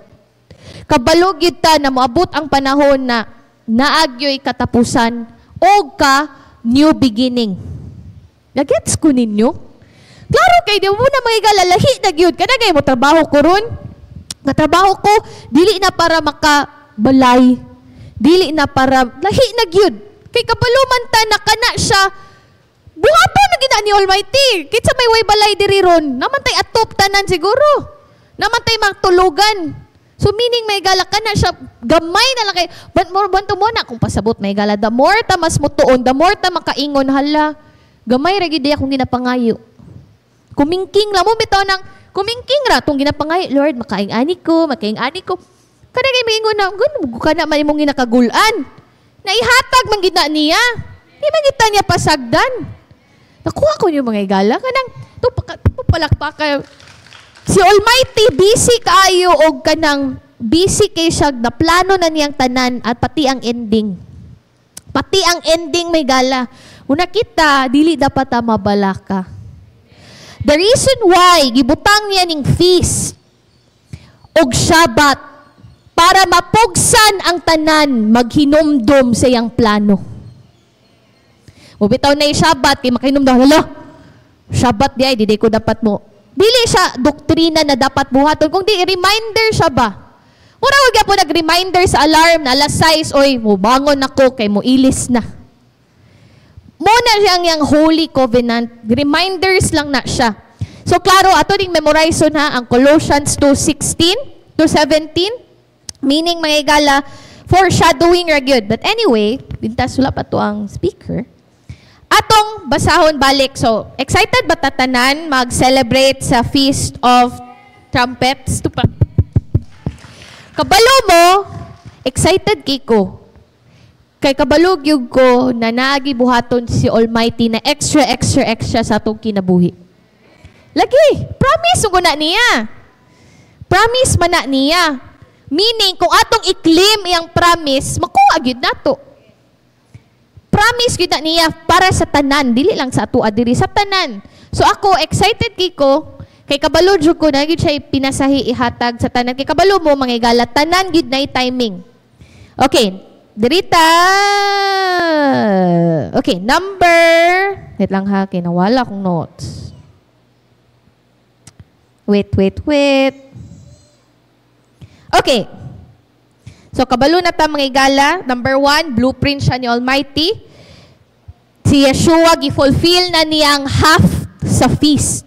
[SPEAKER 2] Kabalo gyud ta na moabot ang panahon na naagyoy katapusan o ka new beginning. Nagets ko ninyo? Klaro kay di mo na mga gala, lahi na gyud kanagay mo trabaho ko ron. Katrabaho ko, dili na para makabalay. Dili na para, lahi na gyud. Kay kabalo man ta na kana siya, buhaton na gina ni Almighty. Kitsa may way balay diri ron. Naman tay atop tanan siguro. Naman tay magtulugan. So meaning may gala ka na siya, gamay na lang kay, banto mo na kung pasabot may gala. The more ta mas mutuon, the more ta makaingon, hala, gamay ragi di akong ginapangayo. Kumingking lang mo, bitaw ng, kumingking ra tong ginapangayo, Lord, makaing-ani ko. Kada kay mingon na, ka na man imong ginakagulan. Naihatag man gina niya. Di man kita niya pasagdan. Nakuha ko niyo mga igala. Kanang, palakpak si Almighty, busy kaayo o kanang busy kay siya na plano na niyang tanan at pati ang ending. Pati ang ending may gala. Una kita, dili dapat mabala ka. The reason why gibutang niya ning feast og Shabbat para mapugsan ang tanan maghinumdom sa iyang plano. Mubitaw na yung Shabbat kay makihinumdom, hala, Shabbat di ay, di ko dapat mo. Dili siya doktrina na dapat buhaton, kung di, reminder siya ba? Mura wag po nag-reminder sa alarm na alas 6, oy, mubangon ako kay mo ilis na. Muna siyang yung Holy Covenant. Reminders lang na siya. So, klaro, ato ding memorize na ang Colossians 2:16 to 17. Meaning, mga igala, Foreshadowing ra gyud. But anyway, bintas wala pa to ang speaker. Atong basahon balik. So, excited ba tatanan mag-celebrate sa Feast of Trumpets? Tupa. Kabalo mo, excited kay ko. Kay kabalog yung ko na naagi buhaton si Almighty na extra sa atong kinabuhi. Lagi, promise mo na niya. Promise man na niya. Meaning, kung atong i-claim iyang promise, makuha gyud nato. Promise gyud na niya para sa tanan, dili lang sa ato adiri sa tanan. So ako excited kay ko, kay kabalo jud ko na gyud siya pinasahi ihatag sa tanan. Kay kabalo mo mangigala tanan gyud na timing. Okay, dirita. Okay, number. Wait lang ha, kinawala kong notes. Wait. Okay. So, kabalo na ta mga igala. Number 1, blueprint siya ni Almighty. Si Yeshua, gi-fulfill na niyang half sa feast.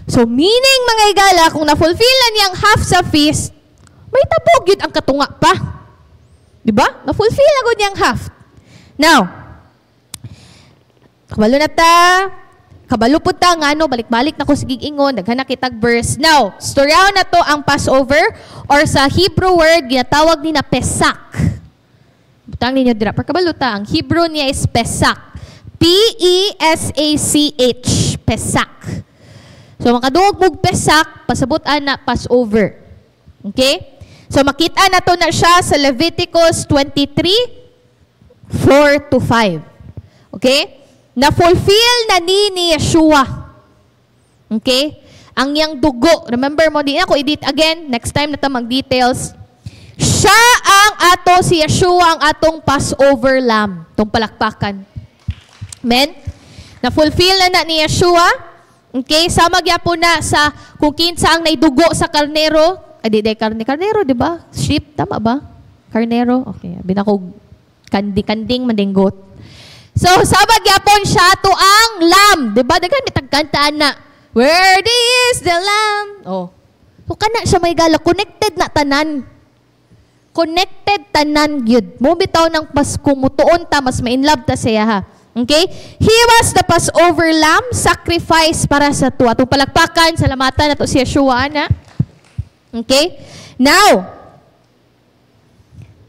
[SPEAKER 2] So, meaning mga igala, kung na-fulfill na niyang half sa feast, may tabog yun ang katunga pa. Diba? Na-fulfill na niyang half. Now, kabalo na ta. Kabalo po ta nga, no, balik-balik na ko sa gigingon, naghanak kitag verse. Now, storyaw na to ang Passover or sa Hebrew word, ginatawag ni na Pesak. Butang ninyo dira. Kabalo ta, ang Hebrew niya is Pesak. P-E-S-A-C-H. Pesak. So, makadungog mong Pesak, pasabutan na Passover. Okay? So, makita na to na siya sa Leviticus 23:4-5. Okay? Na-fulfill na ni Yeshua. Okay? Ang yang dugo. Remember mo, di na ako edit again. Next time na ta mag-details. Siya ang ato, si Yeshua ang atong Passover lamb. Itong palakpakan. Amen? Na-fulfill na ni Yeshua. Okay? Sama po na sa kung kinsa ang naidugo sa karnero. Karnero, di ba? Sheep, tama ba? Karnero? Okay. Binako kanding mandinggot. So, sabag yapon siya to ang lamb. Diba? Dagan may tagkantaan na, worthy is the lamb. Oh. So, kana siya may gala. Connected na tanan. Connected tanan gyud. Mo bitaw ng Pasko, mutuon ta, mas ma-inlove ta siya ha. Okay? He was the Passover lamb, sacrifice para sa tuwa. Itong palakpakan, salamatan na to si Yeshua na. Okay? Now,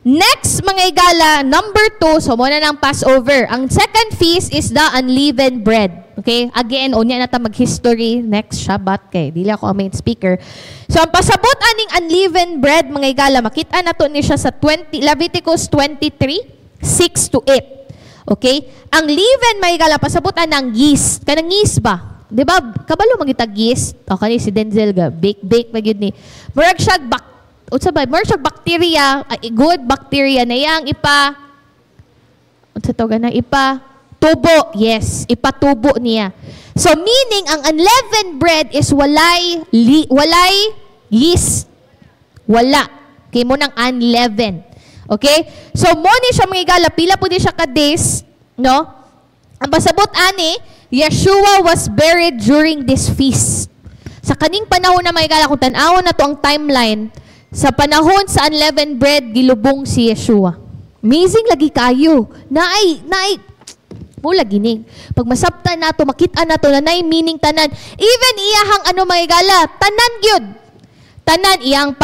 [SPEAKER 2] next, mga igala, number 2, so muna ng Passover. Ang second feast is the unleavened bread. Okay? Again, unya na ta mag-history next Shabbat kay. Dili ako ang main speaker. So, ang pasabot aning unleavened bread, mga igala, makita na to ni siya sa Leviticus 23:6-8. Okay? Ang leaven, mga igala, pasabutan ng yeast. Kanang yeast ba? Diba? Kabalo magitag yeast. O, kanina si Denzel ga, bake magyud ni. Murag siya unsa ba? More siya bacteria, good bacteria na yang unsa tawag na tubo. Yes, ipatubo niya. So meaning ang unleavened bread is walay yeast. Wala. Kay mo nang unleavened. Okay? So mo ni siya mga igala, pila po di siya ka days, no? Ang pasabot ani, Yeshua was buried during this feast. Sa kaning panahon na mga igala, kung tan-awon na to ang timeline, sa panahon sa unleavened bread, gilubong si Yeshua. Amazing lagi kayo. Naay, mo lagi ning. Pag masabtan na to, makita na to, na naay meaning tanan. Even iyahang mga igala, tanan gyud. Tanan iyang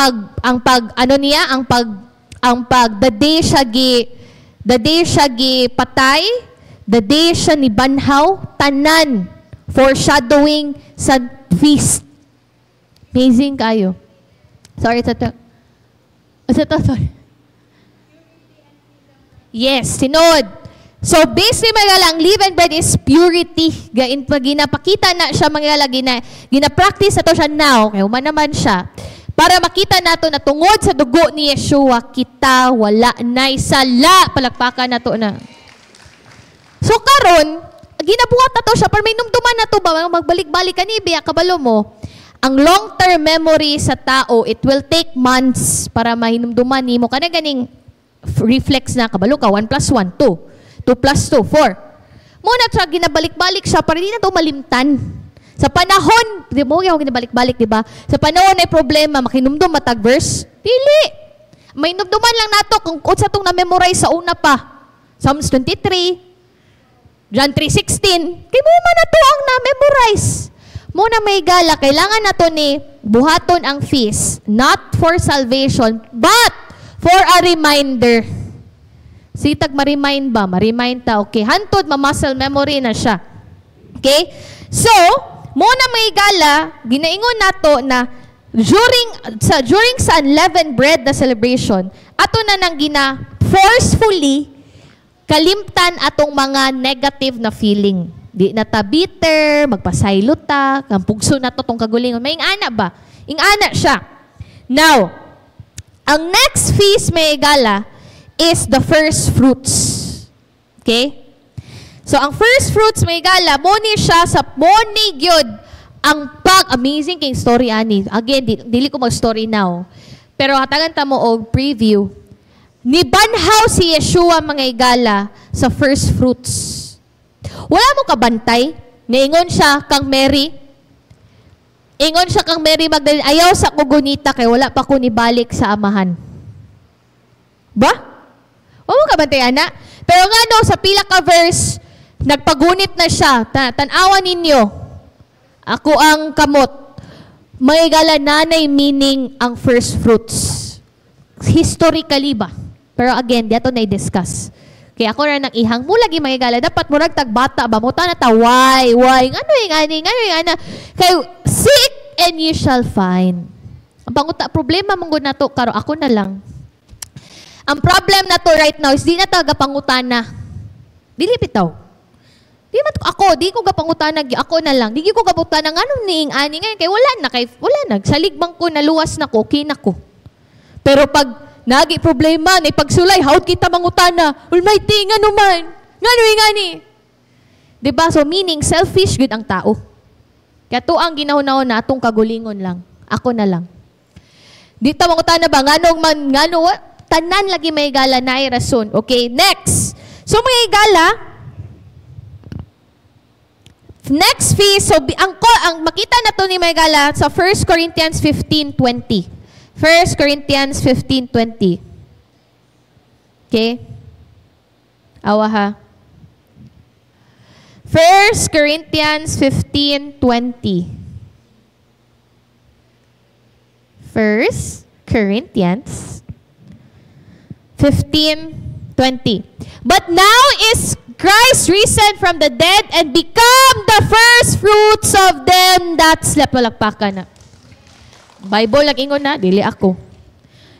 [SPEAKER 2] the day siya gi patay, the day siya ni banhaw, tanan, foreshadowing sa feast. Amazing kayo. Sorry, sorry. Yes, sinod. So, basically, mga lang, leavened bread is purity. Ginapakita na siya, mga lang, ginapractice na to siya now. Kaya human naman siya. Para makita nato na tungod sa dugo ni Yeshua, kita wala na isala. Palakpakan na to na. So, karon, ginabuhat na to siya. Para may numduman na to ba? Magbalik-balik ka ni Biya, kabalo mo. Ang long-term memory sa tao, it will take months para mahinumduman ni mo. Kana ganing reflex na, kabalo ka, 1 + 1, 2. 2 + 2, 4. Muna siya, ginabalik-balik siya para hindi na ito malimtan. Sa panahon, di mo yung ginabalik-balik, di ba? Sa panahon ay problema, makinumdum matag verse, dili. May nubduman lang nato kung unsa tong na-memorize sa una pa. Psalms 23, John 3:16. Kay mo man nato ang na-memorize. Muna may gala, kailangan nato ni buhaton ang feast, not for salvation, but for a reminder. Sitag ma-remind ba? Ma-remind ta. Okay, hantod, ma-muscle memory na siya. Okay? So, muna may gala, ginaingon nato na during sa unleavened bread na celebration, ato na nang forcefully kalimtan atong mga negative na feeling. Di na ta bitter, magpasaylo ta, kampugso na to tong kagulingon. May ingana ba? Ingana siya. Now, ang next feast may gala is the first fruits. Okay? So, ang first fruits may gala, moni siya sa moni gyud ang amazing king story ani. Again, dili ko mag-story now. Pero hatagan ta mo og preview. Nibanhaw si Yeshua mga igala sa first fruits. Wala mo kabantay. Niingon siya kang Mary. Ingon siya kang Mary Magdalene, ayaw sa kugunita kay wala pa ko nibalik sa amahan. Ba? Wala mo kabantay, ana? Pero nga no, sa pila ka verse, nagpagunit na siya. Tanawan ninyo. Ako ang kamot. May gala nanay meaning ang first fruits. Historically ba? Pero again, dito na-discuss. Kaya ako na nang ihang mo lagi mga gala. Dapat mo nagtagbata ba? Muta na ta, why? Ngano yung kay seek and you shall find. Ang panguta, problema mong na to, karo ako na lang. Ang problem na to right now is di na taga pangutana. Dili bitaw. Di ko gapangutana, ako na lang. Di ko gapangutana, anong niing ani ngayon? Kaya wala na. Salig bang ko, naluwas na ko, okay na ko. Pero pag nagi problema, na pagsulay, hawd kita mangutana. Almighty, nga naman. Nga ni. Diba? So meaning, selfish good ang tao. Kaya to ang ginahon-nahon na atong kagulingon lang. Ako na lang. Dito mangutana ba? Tanan lagi may gala na ay rason. Okay, next. So may gala, next feast, so ang makita na to ni may gala sa 1 Corinthians 15:20. 1 Corinthians 15:20. Okay? Awa ha. 1 Corinthians 15:20. 1 Corinthians 15:20. But now is Christ risen from the dead and become the first fruits of them that slept. Malagpakan na. Bible ingon na, dili ako.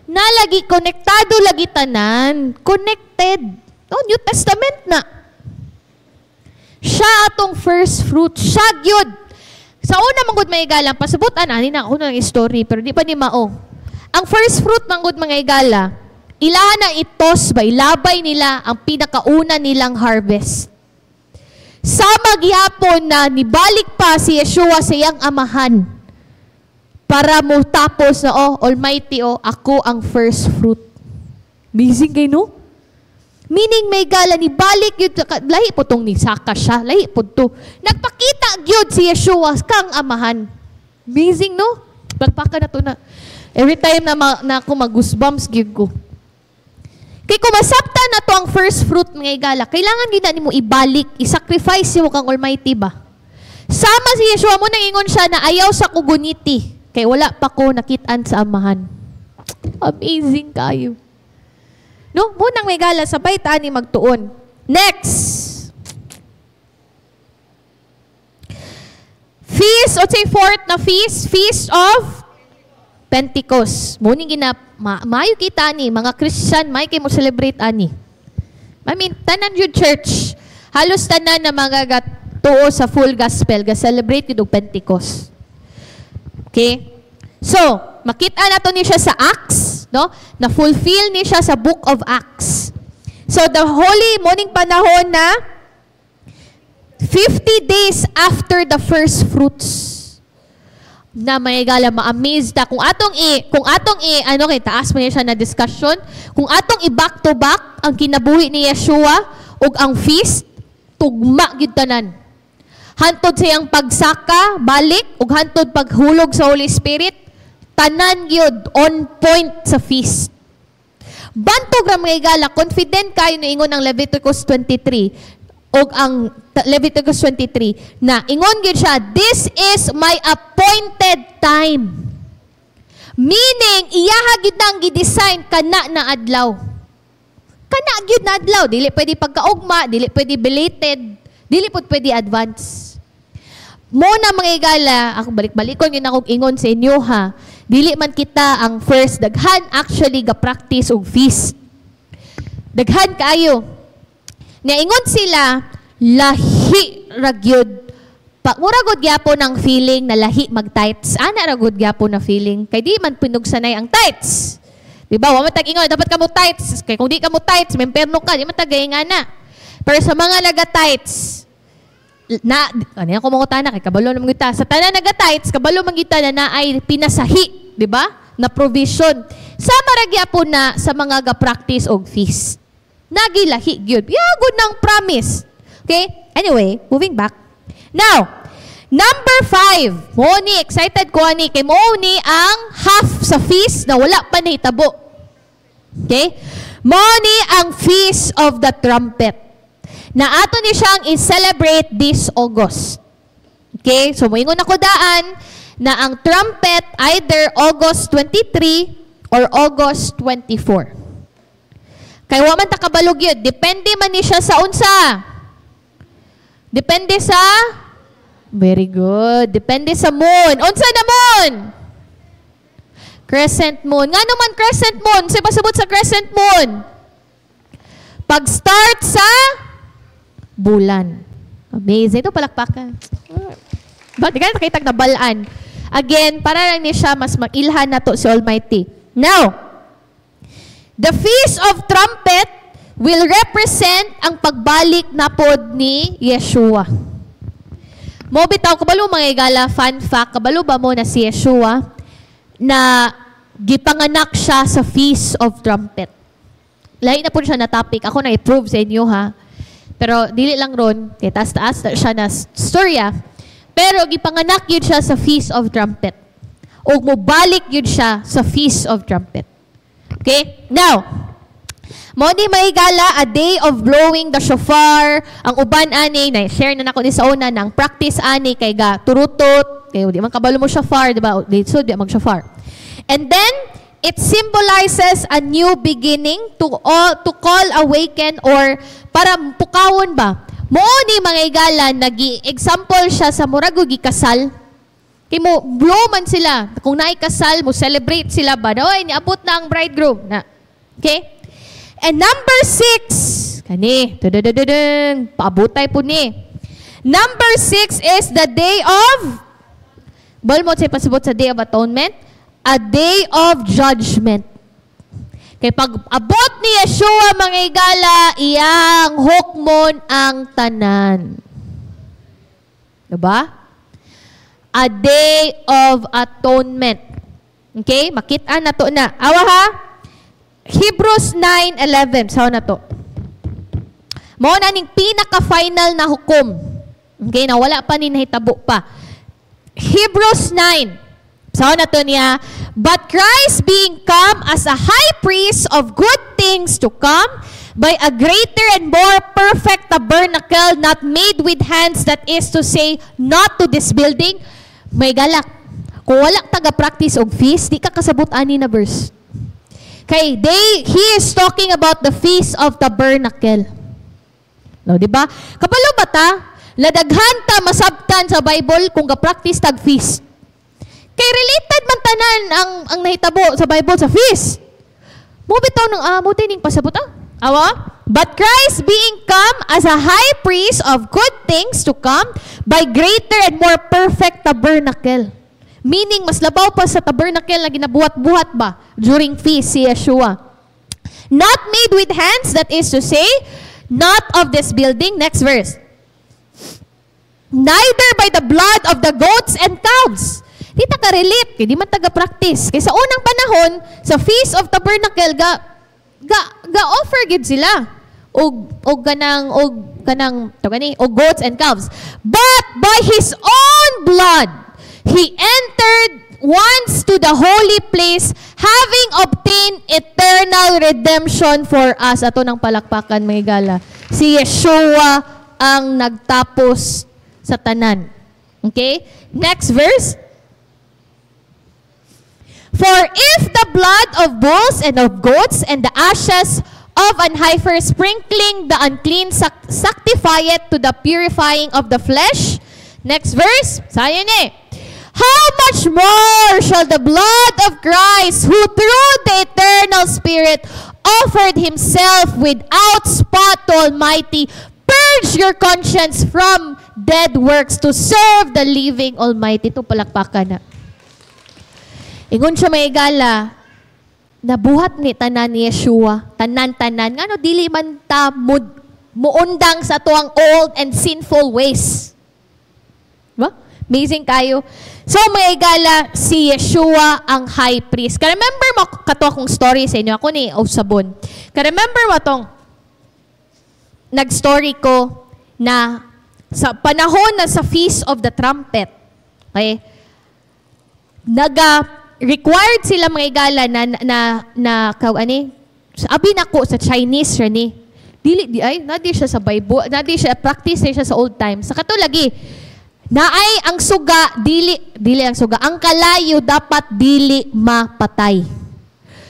[SPEAKER 2] Nalagi, konektado lagi tanan. Connected. Oh, New Testament na. Siya atong first fruit. Siya gyud. Sa una manggod mga igala, pasabutan ani na ako ng story, pero di pa ni mao. Ang first fruit manggod mga igala, ilahan na itos ba, ilabay nila ang pinakauna nilang harvest. Sa magyapon na nibalik pa si Yeshua sa iyang amahan, para mo tapos na, Almighty, ako ang first fruit. Amazing kayo, no? Meaning may gala, ni balik yun, lahi po tong nisaka siya, lahi po to. Nagpakita yun si Yeshua kang amahan. Amazing, no? Pagpaka na to na. Every time na ako mag-goosebumps, give ko. Kaya kung masabta na to ang first fruit mga igala, kailangan gina mo ibalik, isacrifice mo kang Almighty ba? Sama si Yeshua mo, nangingon siya na ayaw sa kuguniti. Kaya wala pa ko nakitaan sa amahan. Amazing kayo. No? Munang may gala, sabay tani magtuon. Next. Feast, o say fourth na feast, Feast of Pentecost. Muning mayo kita ni, mga Christian, may kayo mo celebrate ani. I mean, tanan yun church. Halos tanan na mga tuo sa full gospel, ga-celebrate yun Pentecost. Okay? So, makita na to niya sa Acts, no? Na-fulfill niya sa Book of Acts. So, the holy morning panahon na 50 days after the first fruits na may gala ma-amazed ta kung atong taas mo niya siya na discussion, kung atong i-back to back ang kinabuhi ni Yeshua ug ang feast, tugma gyud tanan. Hantod sa iyang pagsaka, balik, ug hantod paghulog sa Holy Spirit, tanan gyud on point sa feast. Bantog ra mga igala, confident kayo na ingon ang Leviticus 23 o ang Leviticus 23 na ingon gyud siya, this is my appointed time. Meaning, iyaha gyud nang gi-design kana na adlaw. Kana gyud na adlaw, dili pwede pagkaugma, dili pwede belated, dili pud pwede advance. Mo na mga igala, ako balik-balikon yun akong ingon sa inyo ha. Dili man kita ang first daghan actually ga-practice og feast. Daghan kayo. Naingon sila, lahi ragyod. Mura gud gyapon ang feeling na lahi mag-tights. Ana ra gud gyapon na feeling. Kay di man pinugsanay ang tights. Diba? Wa man tag-ingon, dapat ka mo tights. Kay kung di ka mo tights, memperno ka, di man tagay nga na. Pero sa mga naga-tights, na ano yan kumungutana kay kabalo na mangita sa tanan naga-tights kabalo mangita na ay pinasahi, di ba? Na provision. Sama ra gyapon na sa mga ga-practice og feast. Nagilahi gyud. Yagod ng promise. Okay? Anyway, moving back. Now, number 5. Mo ni excited ko ani kay mo ni ang half sa feast na wala pa nahitabo. Okay? Mo ni ang Feast of the Trumpet na ato ni siyang i-celebrate this August. Okay? So, moingon ako daan na ang trumpet either August 23 or August 24. Kaya wa man ta kabalog yun. Depende man ni siya sa unsa. Depende sa very good. Depende sa moon. Unsa na moon? Crescent moon. Nga naman crescent moon? Sa pasabot sa crescent moon? Pag-start sa bulan. Amazing. Ito palakpakan. Bakit ka nakita na balaan? Again, para lang ni siya mas mag-ilhan na to si Almighty. Now, the Feast of Trumpet will represent ang pagbalik na pod ni Yeshua. Mo bitaw, kabalo mga igala, fun fact, kabalo ba mo na si Yeshua na gipanganak siya sa Feast of Trumpet. Lahi na po siya na topic. Ako na i-prove sa inyo ha. Pero dili lang ron, kay taas-taas siya na storya. Pero gipanganak yun siya sa Feast of Trumpet. O mubalik yun siya sa Feast of Trumpet. Okay? Now, mo ni maigala, a day of blowing the shofar. Ang uban ani, na-share na nako ni sa una, ng practice ani, kay ga turutot, kay di man kabalo mo shofar, di ba? So, di mag-shofar. And then, it symbolizes a new beginning to call awaken or para pukawon ba. Mo ni mga igala nagi-example siya sa murago gikasal. Kay mo blow man sila. Kung naay kasal mo celebrate sila ba? Oy, niabot na ang bridegroom na. Okay? And number 6, kani, paabotay po ni. Number 6 is the day of balmo say pasabot sa Day of Atonement, a day of judgment. Kay pag abot ni Yeshua mga igala, iyang hukmon ang tanan. Diba? A day of atonement. Okay? Makita na to na. Awa ha? Hebrews 9:11. Saan na to? Mao na ning pinaka-final na hukom. Okay? Na wala pa ni nahitabo pa. Hebrews 9. Saan na to niya? But Christ being come as a high priest of good things to come, by a greater and more perfect tabernacle, not made with hands, that is to say, not to this building. May galak. Kung wala taga-practice og feast, di ka kasabot ani na verse. Kay he is talking about the Feast of Tabernacle. No, di ba? Kabalo ba ta? Ladaghan ta masabtan sa Bible kung ga-practice tag feast. Kay related man tanan ang nahitabo sa Bible sa feast. Mo bitaw nang mo tining pasabot Awa? But Christ being come as a high priest of good things to come, by greater and more perfect tabernacle. Meaning, mas labaw pa sa tabernacle na ginabuhat-buhat ba during feast si Yeshua. Not made with hands, that is to say, not of this building. Next verse. Neither by the blood of the goats and calves. Di taga-relate, di man taga-practice. Kaya sa unang panahon, sa Feast of Tabernacle, ga-offer gid sila. Og goats and calves. But by His own blood, He entered once to the holy place, having obtained eternal redemption for us. Ato ng palakpakan, mga igala. Si Yeshua ang nagtapos sa tanan. Okay? Next verse. For if the blood of bulls and of goats and the ashes of an heifer sprinkling the unclean sanctifieth to the purifying of the flesh. Next verse. Sayo ni. How much more shall the blood of Christ, who through the eternal Spirit offered himself without spot to Almighty, purge your conscience from dead works to serve the living Almighty. Ito palakpakan na. Ingon siya may igala, nabuhat ni tanan ni Yeshua, tanan-tanan, ngano dili man ta muundang sa tuang old and sinful ways. Diba? Amazing kayo. So, may igala, si Yeshua ang high priest. Ka-remember mo kato akong story sa inyo. Ako ni Osabon. Ka-remember mo itong nag-story ko na sa panahon na sa Feast of the Trumpet, okay, required sila mga igala sabi na ko sa Chinese siya ni. Nadi siya sa Bible, nadi siya, practice siya sa old times. Sa katulagi, naay ang suga, dili ang suga, ang kalayo dapat dili mapatay.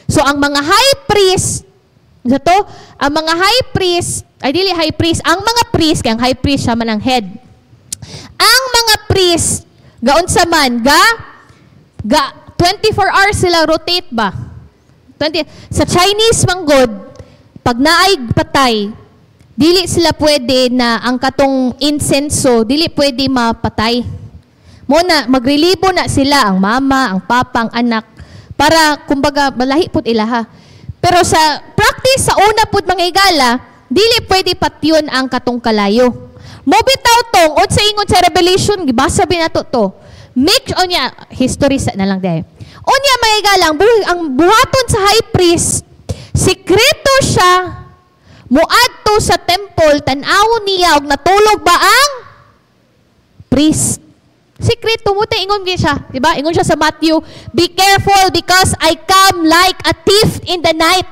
[SPEAKER 2] So, ang mga high priest, ang mga high priest, ang mga priest, kaya ang high priest siya man ang head. Ang mga priest, gaon sa man, 24 hours sila rotate ba? Sa Chinese manggod, pag naay patay, dili sila pwede na ang katong insenso, dili pwede mapatay. Muna, magrelibo na sila, ang mama, ang papa, ang anak, para, kumbaga, malahi po ilaha. Pero sa practice, sa una po mga igala, dili pwede patyon ang katong kalayo. Mobitaw tong, o sa ingon sa Revelation, gibasa binato to. Make, history na lang dahil. Onya mga igala, ang buhaton sa high priest, sikreto siya, muadto sa temple, tan-awon niya, og natulog ba ang priest. Sikreto mo, ingon siya. Diba? Ingon siya sa Matthew, be careful because I come like a thief in the night.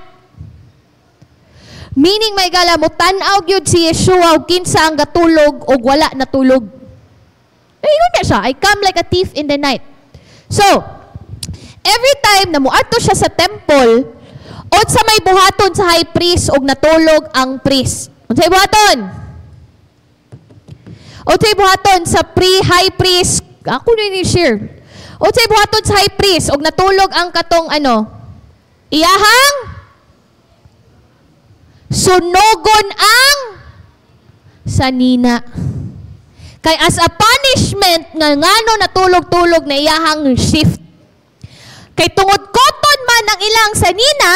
[SPEAKER 2] Meaning, may gala mo, tan-aw gyud si Yeshua, og kinsa ang gatulog, og wala natulog. Ingon niya siya, I come like a thief in the night. So, every time na muadto siya sa temple, o sa may buhaton sa high priest, og natulog ang priest. O sa buhaton? O sa buhaton sa pre-high priest, ako na ni-share. O sa buhaton sa high priest, og natulog ang katong iyahang sunogon ang sanina. Kay as a punishment, ngano natulog-tulog na iyahang shift. Kay tungod koton man ang ilang sanina,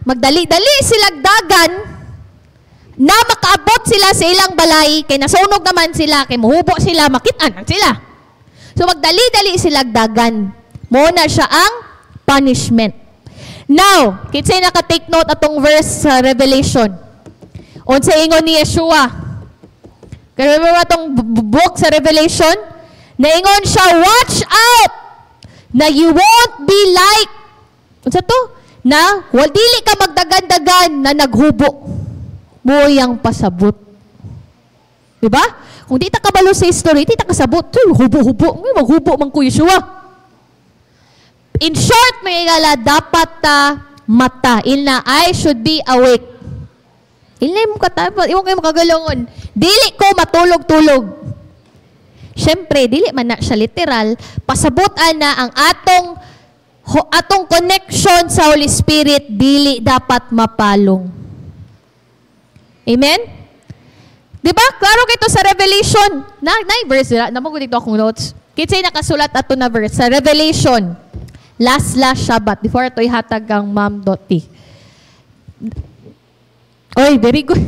[SPEAKER 2] magdali-dali silang dagan, na makaabot sila sa ilang balay, kay nasunog naman sila, kay muhubo sila, makitaan sila. So magdali-dali silang dagan. Muna siya ang punishment. Now, kinsay naka-take note atong verse sa Revelation. Unsa ingon ni Yeshua. Kaya remember atong book sa Revelation? Naingon siya, watch out na you won't be like, unsa to? Na, dili ka magdagan-dagan na naghubo. Moyang pasabot. Diba? Kung di ta kabalo sa history, di ta kasabot. Hubo-hubo. Maghubo man ko Yeshua. In short, may igala, dapat mata. Ilna, I should be awake. Ilna mo katapat. Iwan kayo makagalungon. Dili ko matulog-tulog. Siyempre, dili man na siya literal. Pasabutan na ang atong connection sa Holy Spirit, dili dapat mapalong. Amen? Diba? Klaro kito sa Revelation. Verse nila. Namugod dito akong notes. Kinsay nakasulat ato na verse. Sa Revelation. Last Shabbat. Before ito ihatag ang Ma'am Dottie. Oy, very good.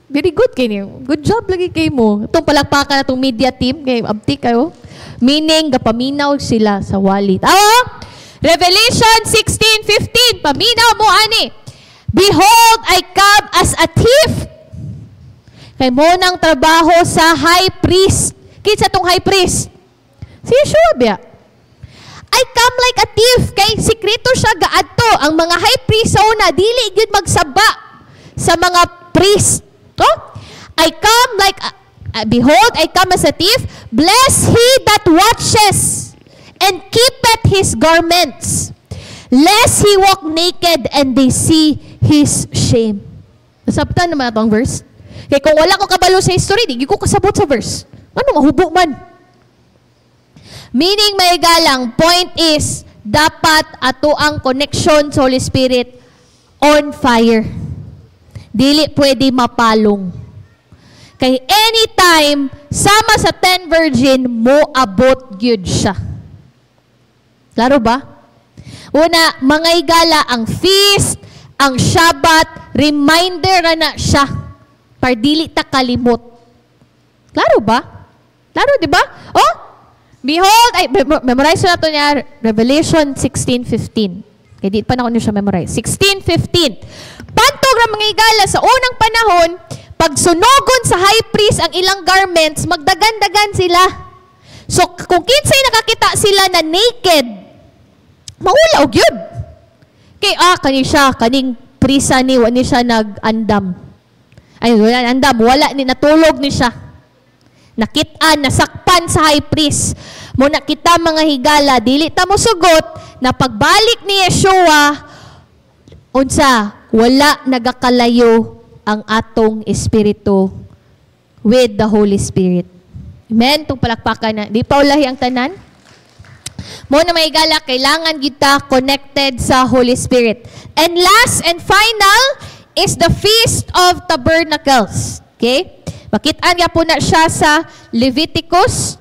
[SPEAKER 2] Very good kayo. Good job lagi kayo mo. Itong palakpakan na itong media team. Kayo, abti kayo. Meaning, gapaminaw sila sa wallet. Revelation 16:15. Paminaw mo, ani. Behold, I come as a thief. Kay mo nang trabaho sa high priest. Kinsa tong high priest? Si Yeshua biya. I come like a thief. Kay sikreto siya gaadto. Ang mga high priest sa una, dili gyud magsaba sa mga priest. Oh? I come like, behold, I come as a thief. Bless he that watches and keepeth his garments, lest he walk naked and they see his shame. Nasabtan naman ito ang verse. Kaya kung wala ko kabalo sa history, di ko kasabot sa verse. Ano, mahubo man. Meaning, may galang, point is, dapat ato ang connection sa Holy Spirit on fire. Dili pwede mapalong. Kay anytime, sama sa 10 virgin, mo abot gyud siya. Klaro ba? Una, mga igala, ang feast, ang Shabbat, reminder na siya. Para dili ta kalimot. Klaro ba? Klaro, di ba? Oh, behold, ay, memorize na ito niya, Revelation 16:15. Kaya di pa na ko niyo siya memorize. 16:15. Pantog ng mga igala sa unang panahon, pagsunogon sa high priest ang ilang garments, magdagan-dagan sila. So, kung kinsay nakakita sila na naked, maulaw yun. Kaya, kani siya, kaning prisa ni, wala ni siya nag-andam. Ay, wala nag-andam, wala ni, natulog ni siya. Nakitaan, nasakpan sa high priest. Muna kita mga higala, dili ta mo sugot, na pagbalik ni Yeshua, unsa, wala nagakalayo ang atong espiritu with the Holy Spirit. Amen? Itong palakpakan na. Di pa ulahi ang tanan? Muna may higala, kailangan kita connected sa Holy Spirit. And last and final is the Feast of Tabernacles. Okay? Makitaan nga po na siya sa Leviticus.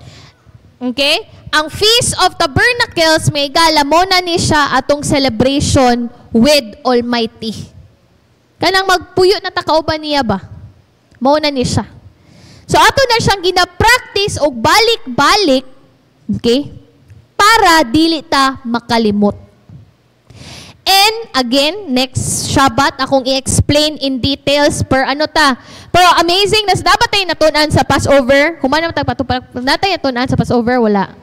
[SPEAKER 2] Okay? Ang Feast of Tabernacles, may higala, muna ni siya atong celebration with Almighty. Kanang magpuyo na takauban niya ba? Muna ni siya. So, ato na siyang gina-practice o balik-balik, okay? Para dili ta makalimot. And again, next Shabbat, akong i-explain in details per ano ta. Pero amazing, dapat tayo natunan sa Passover. Humana naman tayo natunan sa Passover, wala.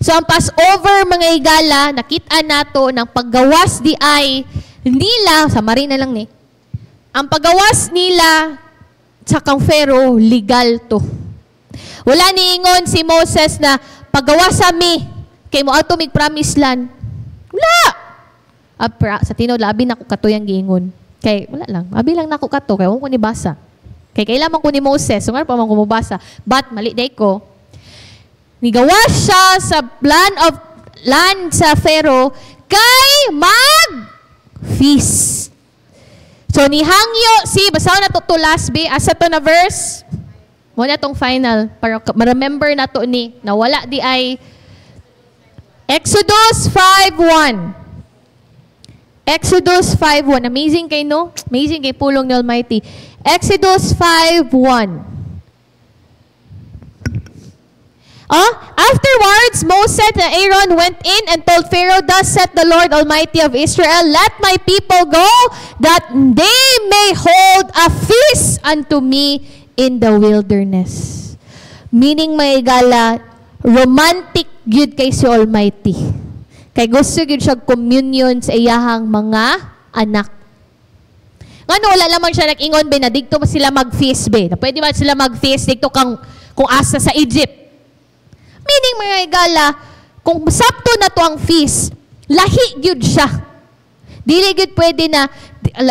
[SPEAKER 2] So, ang Passover, mga higala, nakita nato ng paggawas di ay nila, sa marina lang ni, ang paggawas nila sa kang Pharaoh, legal to. Wala niingon si Moses na paggawas mi, kay mo ato mig-promise land. Wala! Sa tinod, labi na ko kato yung giingon. Kay, wala lang. Abi lang na ko kato, kaya ko ni basa. Kay kailangan ko ni Moses, so nga pa man ko mabasa. But, mali day ko, nigawas siya sa land sa Pharaoh, kay mag-feast. So, nihangyo, basaw na to last be, asa to na verse, muna tong final, para ma-remember na to ni, na wala di ay, Exodus 5:1. Exodus 5:1. Amazing kay no? Amazing kay pulong ni Almighty. Exodus 5:1. Afterwards, Moses and Aaron went in and told Pharaoh, "Thus saith the Lord Almighty of Israel, let my people go, that they may hold a feast unto me in the wilderness." Meaning, may gala, romantic yun kay si Almighty. Kay gusto yun siya communion sa iyahang mga anak. Ngano, wala lamang siya nag-ingon, be, na dito pa sila mag-feast, be. Na pwede man sila mag-feast dito kung asa sa Egypt. Meaning, mga igala, kung sabto na to ang feast, lahi yun siya. Dili yun pwede na,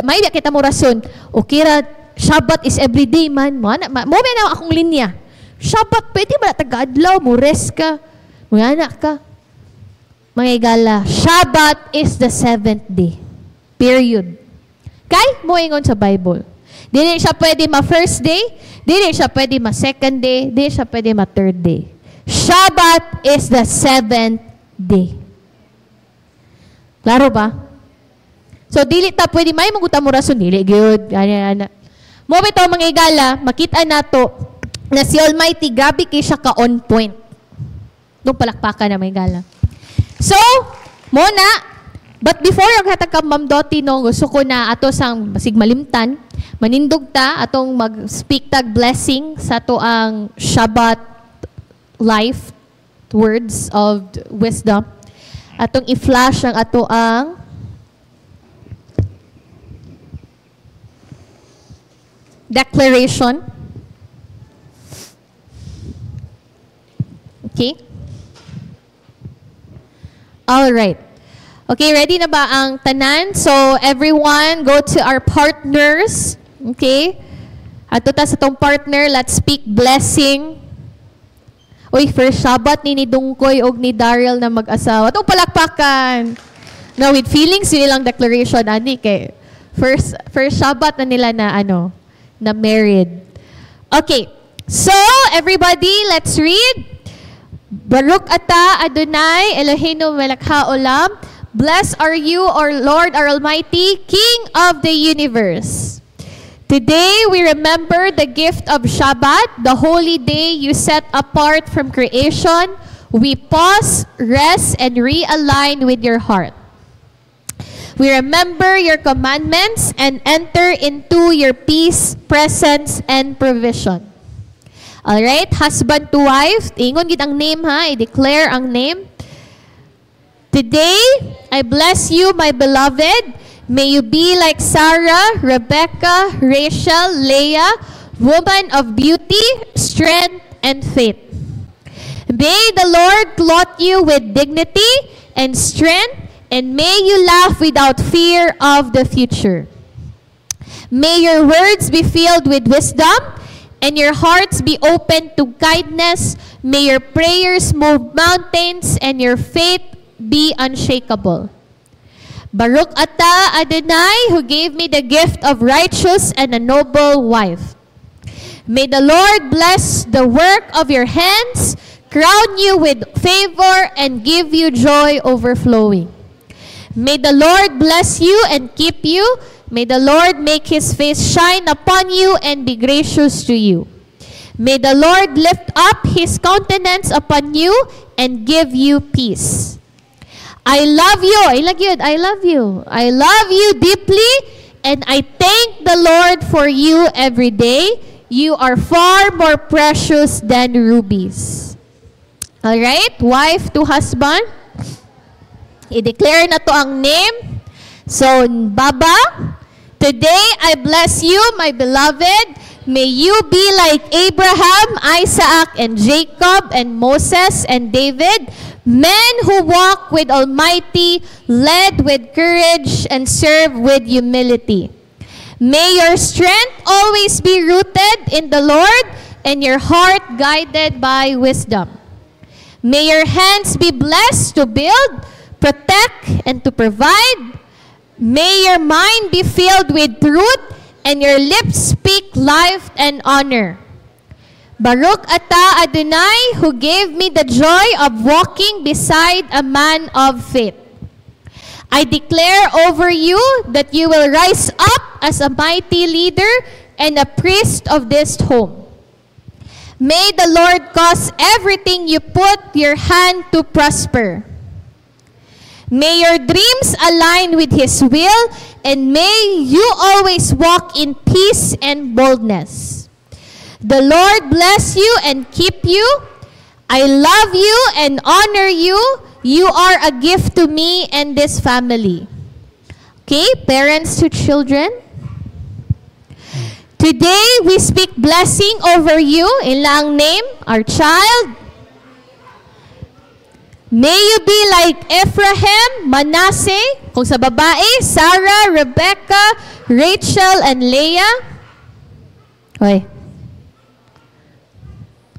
[SPEAKER 2] may kita mo rason, okay ra, Shabbat is everyday man. Mo na akong linya. Shabbat, pwede ba na taga-adlaw, mo rest ka, mga anak ka. Mga igala, Shabbat is the 7th day. Period. Kay, mo ingon sa Bible. Dili siya pwede ma-first day, dili siya pwede ma-second day, dili siya pwede ma-third day. Shabbat is the 7th day. Klaro ba? So, dili ta pwede may maguta mo rason, dili good. Mo bitaw mga igala, makita nato na si Almighty, grabe kay siya ka-on point. Nung palakpakan na mga igala. So, muna, but before yung hatag ka Ma'am Dottie, no, gusto ko na ato sang basig malimtan, manindog ta, atong mag-speak tag blessing sa to ang Shabbat life words of wisdom. Atong i-flash ang ato ang declaration. Okay? All right. Okay, ready na ba ang tanan? So, everyone, go to our partners. Okay? Ato ta sa tong partner, let's speak blessing. Uy, first Sabbath ni Dungkoy og ni Daryl na mag-asawa. Itong palakpakan. No, with feelings, yun nilang declaration, ani, kay first Sabbath na nila na, na married. Okay, so, everybody, let's read. Baruch ata Adonai Eloheinu melech haolam. Blessed are you, our Lord, our Almighty, King of the universe. Today, we remember the gift of Shabbat, the holy day you set apart from creation. We pause, rest, and realign with your heart. We remember your commandments and enter into your peace, presence, and provision. Alright, husband to wife, ingon gid ang name ha, i-declare ang name. Today, I bless you, my beloved. May you be like Sarah, Rebecca, Rachel, Leah, woman of beauty, strength, and faith. May the Lord clothe you with dignity and strength, and may you laugh without fear of the future. May your words be filled with wisdom, and your hearts be open to kindness. May your prayers move mountains, and your faith be unshakable. Baruch ata Adonai, who gave me the gift of righteous and a noble wife. May the Lord bless the work of your hands, crown you with favor, and give you joy overflowing. May the Lord bless you and keep you. May the Lord make his face shine upon you and be gracious to you. May the Lord lift up his countenance upon you and give you peace. I love you. I love you. I love you deeply, and I thank the Lord for you every day. You are far more precious than rubies. All right, wife to husband. I-declare na to ang name. So, Baba, today I bless you, my beloved. May you be like Abraham, Isaac, and Jacob, and Moses, and David, men who walk with Almighty, led with courage, and serve with humility. May your strength always be rooted in the Lord, and your heart guided by wisdom. May your hands be blessed to build, protect, and to provide. May your mind be filled with truth, and your lips speak life and honor. Baruch ata Adonai, who gave me the joy of walking beside a man of faith. I declare over you that you will rise up as a mighty leader and a priest of this home. May the Lord cause everything you put your hand to prosper. May your dreams align with his will, and may you always walk in peace and boldness. The Lord bless you and keep you. I love you and honor you. You are a gift to me and this family. Okay, parents to children. Today, we speak blessing over you. Ilang name, our child. May you be like Ephraim, Manasseh, kung sa babae, Sarah, Rebecca, Rachel, and Leah. Hoy.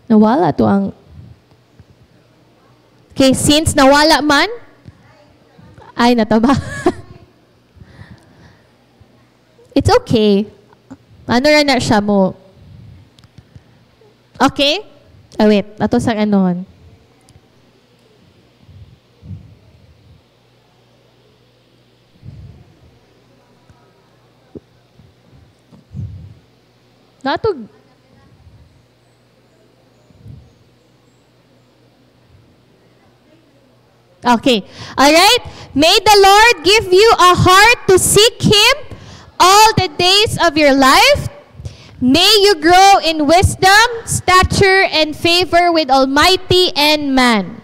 [SPEAKER 2] Nawala to ang... Okay, since nawala man, ay nataba. It's okay. Ano rin na siya mo? Okay? Ah, wait. Ato sa anon. Natog. Okay. All right. May the Lord give you a heart to seek Him all the days of your life. May you grow in wisdom, stature, and favor with Almighty and man.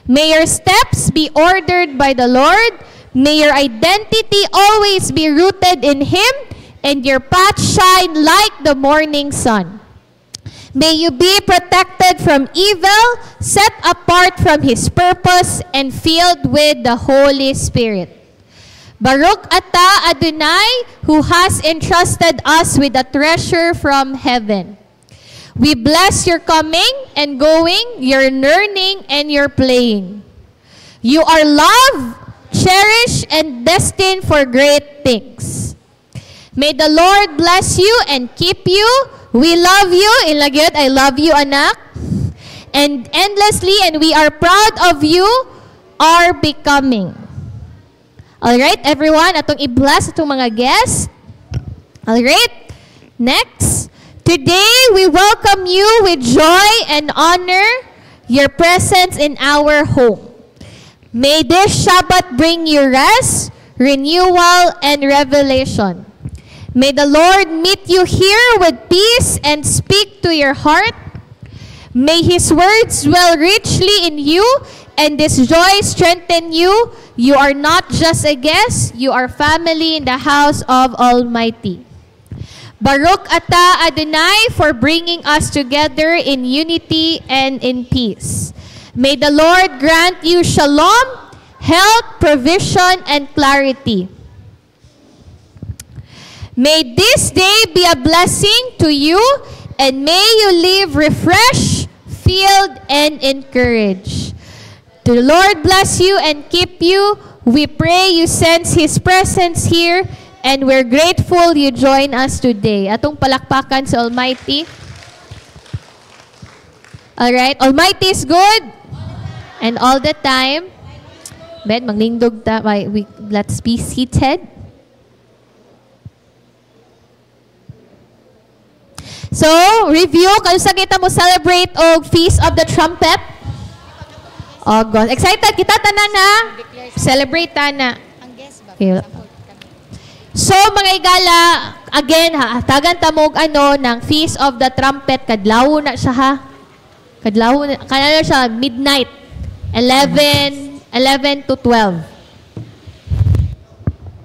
[SPEAKER 2] May your steps be ordered by the Lord. May your identity always be rooted in Him, and your path shine like the morning sun. May you be protected from evil, set apart from His purpose, and filled with the Holy Spirit. Baruch ata Adonai, who has entrusted us with a treasure from heaven. We bless your coming and going, your learning and your playing. You are loved, cherished, and destined for great things. May the Lord bless you and keep you. We love you. Ilagyot, I love you, anak. And endlessly, and we are proud of you, are becoming. Alright, everyone, atong i-bless itong mga guests. Alright, next. Today, we welcome you with joy and honor your presence in our home. May this Shabbat bring you rest, renewal, and revelation. May the Lord meet you here with peace and speak to your heart. May His words dwell richly in you, and this joy strengthen you. You are not just a guest, you are family in the house of Almighty. Baruch ata Adonai for bringing us together in unity and in peace. May the Lord grant you shalom, health, provision, and clarity. May this day be a blessing to you, and may you live refreshed, filled, and encouraged. The Lord bless you and keep you. We pray you sense His presence here, and we're grateful you join us today. Atong palakpakan sa Almighty. Alright, Almighty is good, and all the time. Ben, manglingdog ta. Let's be seated. So, review, kung sa kita mo celebrate o Feast of the Trumpet? August. Excited kita tanan na? Celebrate ta na. Okay. So, mga igala, again ha, tagan tamog ng Feast of the Trumpet, kadlaw na siya ha. Kadlaw na, kanala siya midnight, 11 to 12.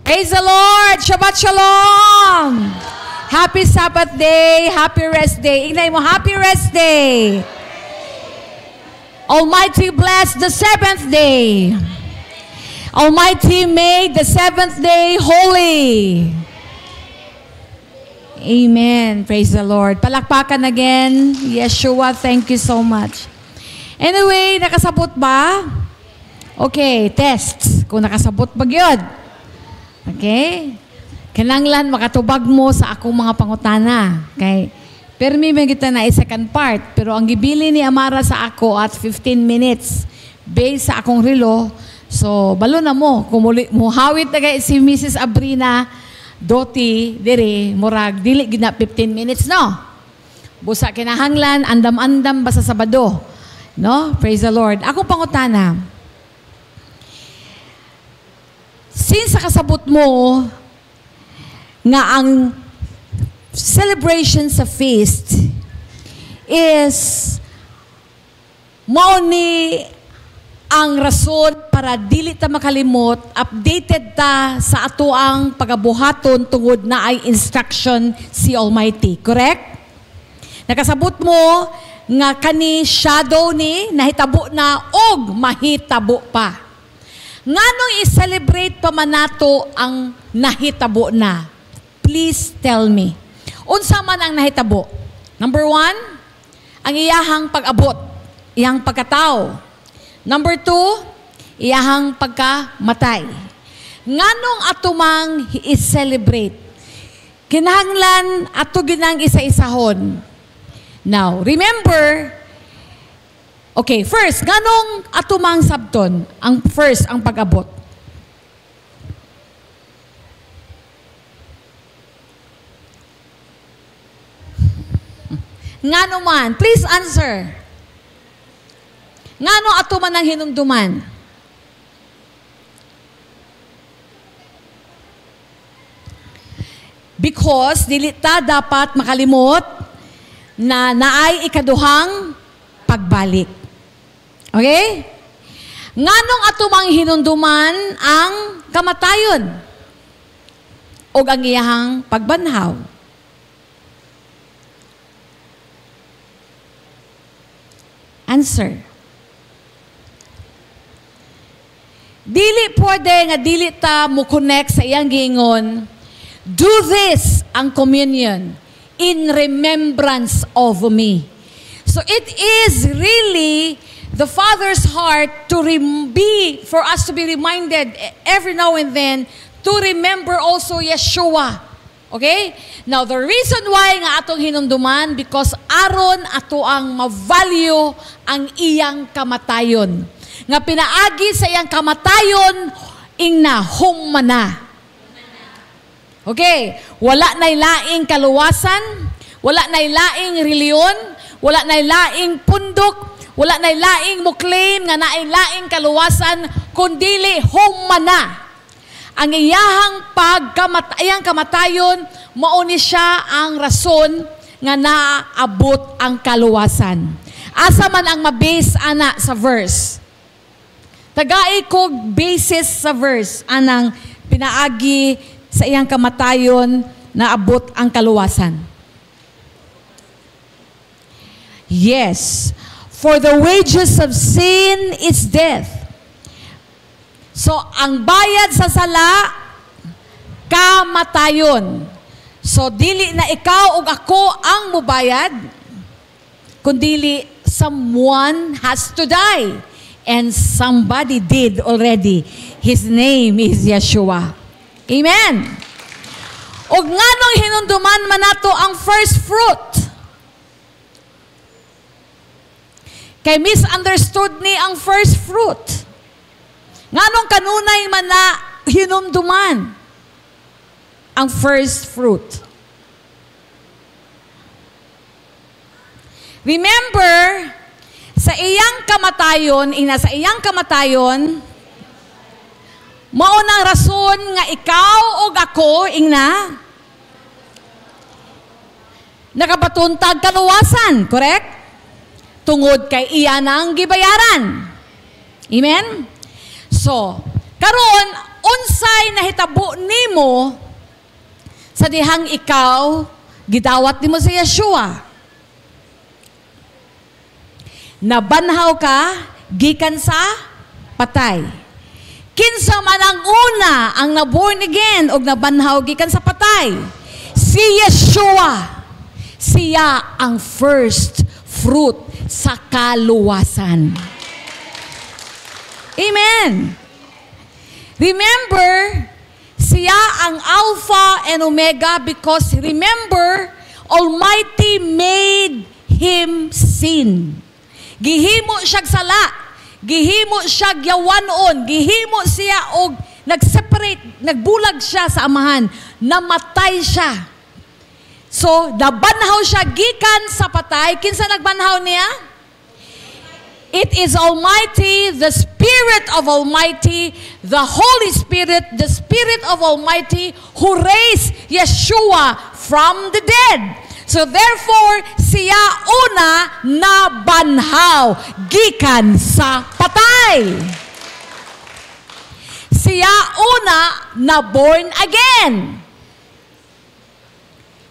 [SPEAKER 3] Praise the Lord! Shabbat Shalom! Happy Sabbath day, happy rest day. Ignay mo, happy rest day. Almighty bless the seventh day. Almighty made the seventh day holy. Amen. Praise the Lord. Palakpakan again. Yeshua, thank you so much. Anyway, nakasabot ba? Okay, test. Kung nakasabot ba yun? Okay. Kinanglan makatubag mo sa akong mga pangutana. Okay? Pero may kita na second part. Pero ang gibili ni Amara sa ako at 15 minutes based sa akong relo. So, balo na mo. Kung muhawit na kayo si Mrs. Abrina Doti, dire, murag, dili gina 15 minutes, no? Busa kinahanglan, andam-andam basta Sabado. No? Praise the Lord. Akong pangutana. Since sa kasabot mo, nga ang celebration sa feast is mao ni ang rason para dili ta makalimot, updated ta sa ato ang pagabuhaton tungod na ay instruction si Almighty. Correct? Nakasabot mo nga kani shadow ni nahitabo na og mahitabo pa. Nganong i-celebrate pa man nato ang nahitabo na? Please tell me. Unsa man ang nahitabo? Number 1, ang iyahang pag-abot, iyang pagkatao. Number 2, iyahang pagkamatay. Nganong atumang i-celebrate? Kinahanglan ato ginang isa-isahon. Now, remember, okay, first, nganong atumang sabton? Ang first, ang pag-abot. Ngano man? Please answer. Ngano ato man ang hinumduman? Because dili ta dapat makalimot na naay ikaduhang pagbalik. Okay? Nganong atumang hinunduman ang kamatayon o ang iyahang pagbanhaw? Answer. Dili pwede nga dili ta mo connect sa iyang giingon. Do this ang communion in remembrance of me. So it is really the Father's heart to for us to be reminded every now and then to remember also Yeshua. Okay? Now, the reason why nga atong hinumduman, because aron ato ang ma-value ang iyang kamatayon. Nga pinaagi sa iyang kamatayon, ingna humana. Okay? Wala na'y laing kaluwasan, wala na'y laing reliyon, wala na'y laing pundok, wala na'y laing mo-claim nga na'y laing kaluwasan, kundili humana. Ang iyahang iyang kamatayon, mauni siya ang rason nga naabot ang kaluwasan. Asa man ang mabase ana sa verse. Tagai ko basis sa verse anang pinaagi sa iyang kamatayon naabot ang kaluwasan. Yes, for the wages of sin is death. So, ang bayad sa sala, kamatayon. So, dili na ikaw o ako ang mubayad, kundili someone has to die. And somebody did already. His name is Yeshua. Amen. O nganong hinunduman man nato ang first fruit? Kay misunderstood ni ang first fruit. Nganong kanunay man na hinumduman ang first fruit? Remember, sa iyang kamatayon, maunang rason nga ikaw o ako, nakapatuntag kaluwasan, correct? Tungod kay iya nang gibayaran. Amen? So, karon unsay nahitabo nimo sa dihang ikaw gidawat nimo sa Yeshua? Nabanhaw ka gikan sa patay. Kinsa man ang una ang na-born again o nabanhaw gikan sa patay? Si Yeshua. Siya ang first fruit sa kaluwasan. Amen. Remember, siya ang Alpha and Omega because remember, Almighty made Him sin. Gihimo siyag sala, gihimo siyag yawanon, gihimo siya og nag-separate, nagbulag siya sa amahan, namatay siya. So, nabanhaw siya gikan sa patay. Kinsa nagbanhaw niya? It is Almighty, the Spirit of Almighty, the Holy Spirit, the Spirit of Almighty who raised Yeshua from the dead. So therefore, siya una nabanhaw gikan sa patay. Siya una na born again.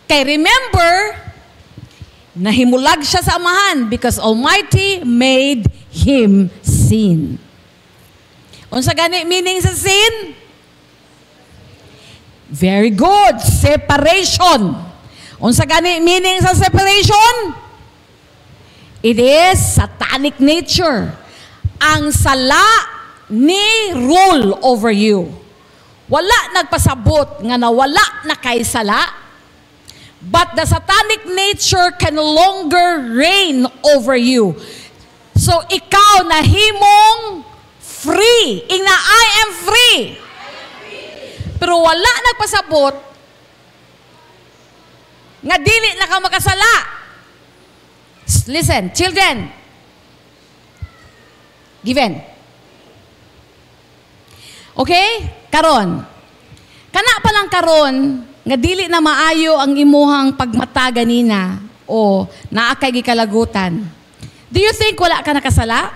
[SPEAKER 3] Kay remember, nahimulag siya sa amahan because Almighty made Him sin. Unsa gani meaning sa sin? Very good. Separation. Unsa gani meaning sa separation? It is satanic nature. Ang sala ni rule over you. Wala nagpasabot nga nawala na kay sala. But the satanic nature can no longer reign over you. So, ikaw nahimong free. Ingna, I am free. Pero wala nagpasabot nga dili na ka makasala. Listen, children. Given. Okay? Karon. Kana pa lang karon, nga dili na maayo ang imuhang pagmata ganina o naakay gikalagutan. Do you think wala ka nakasala?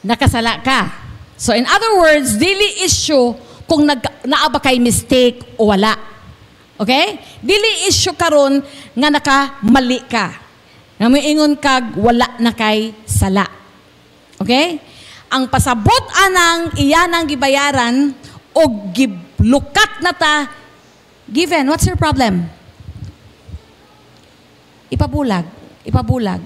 [SPEAKER 3] nakasala ka. So in other words, dili issue kung naa ba kay mistake o wala. Okay? Dili issue karon nga nakamali ka. Nga moingon kag wala na kay sala. Okay? Ang pasabot anang iyanang gibayaran o giblukat na ta given. What's your problem? Ipabulag. Ipabulag.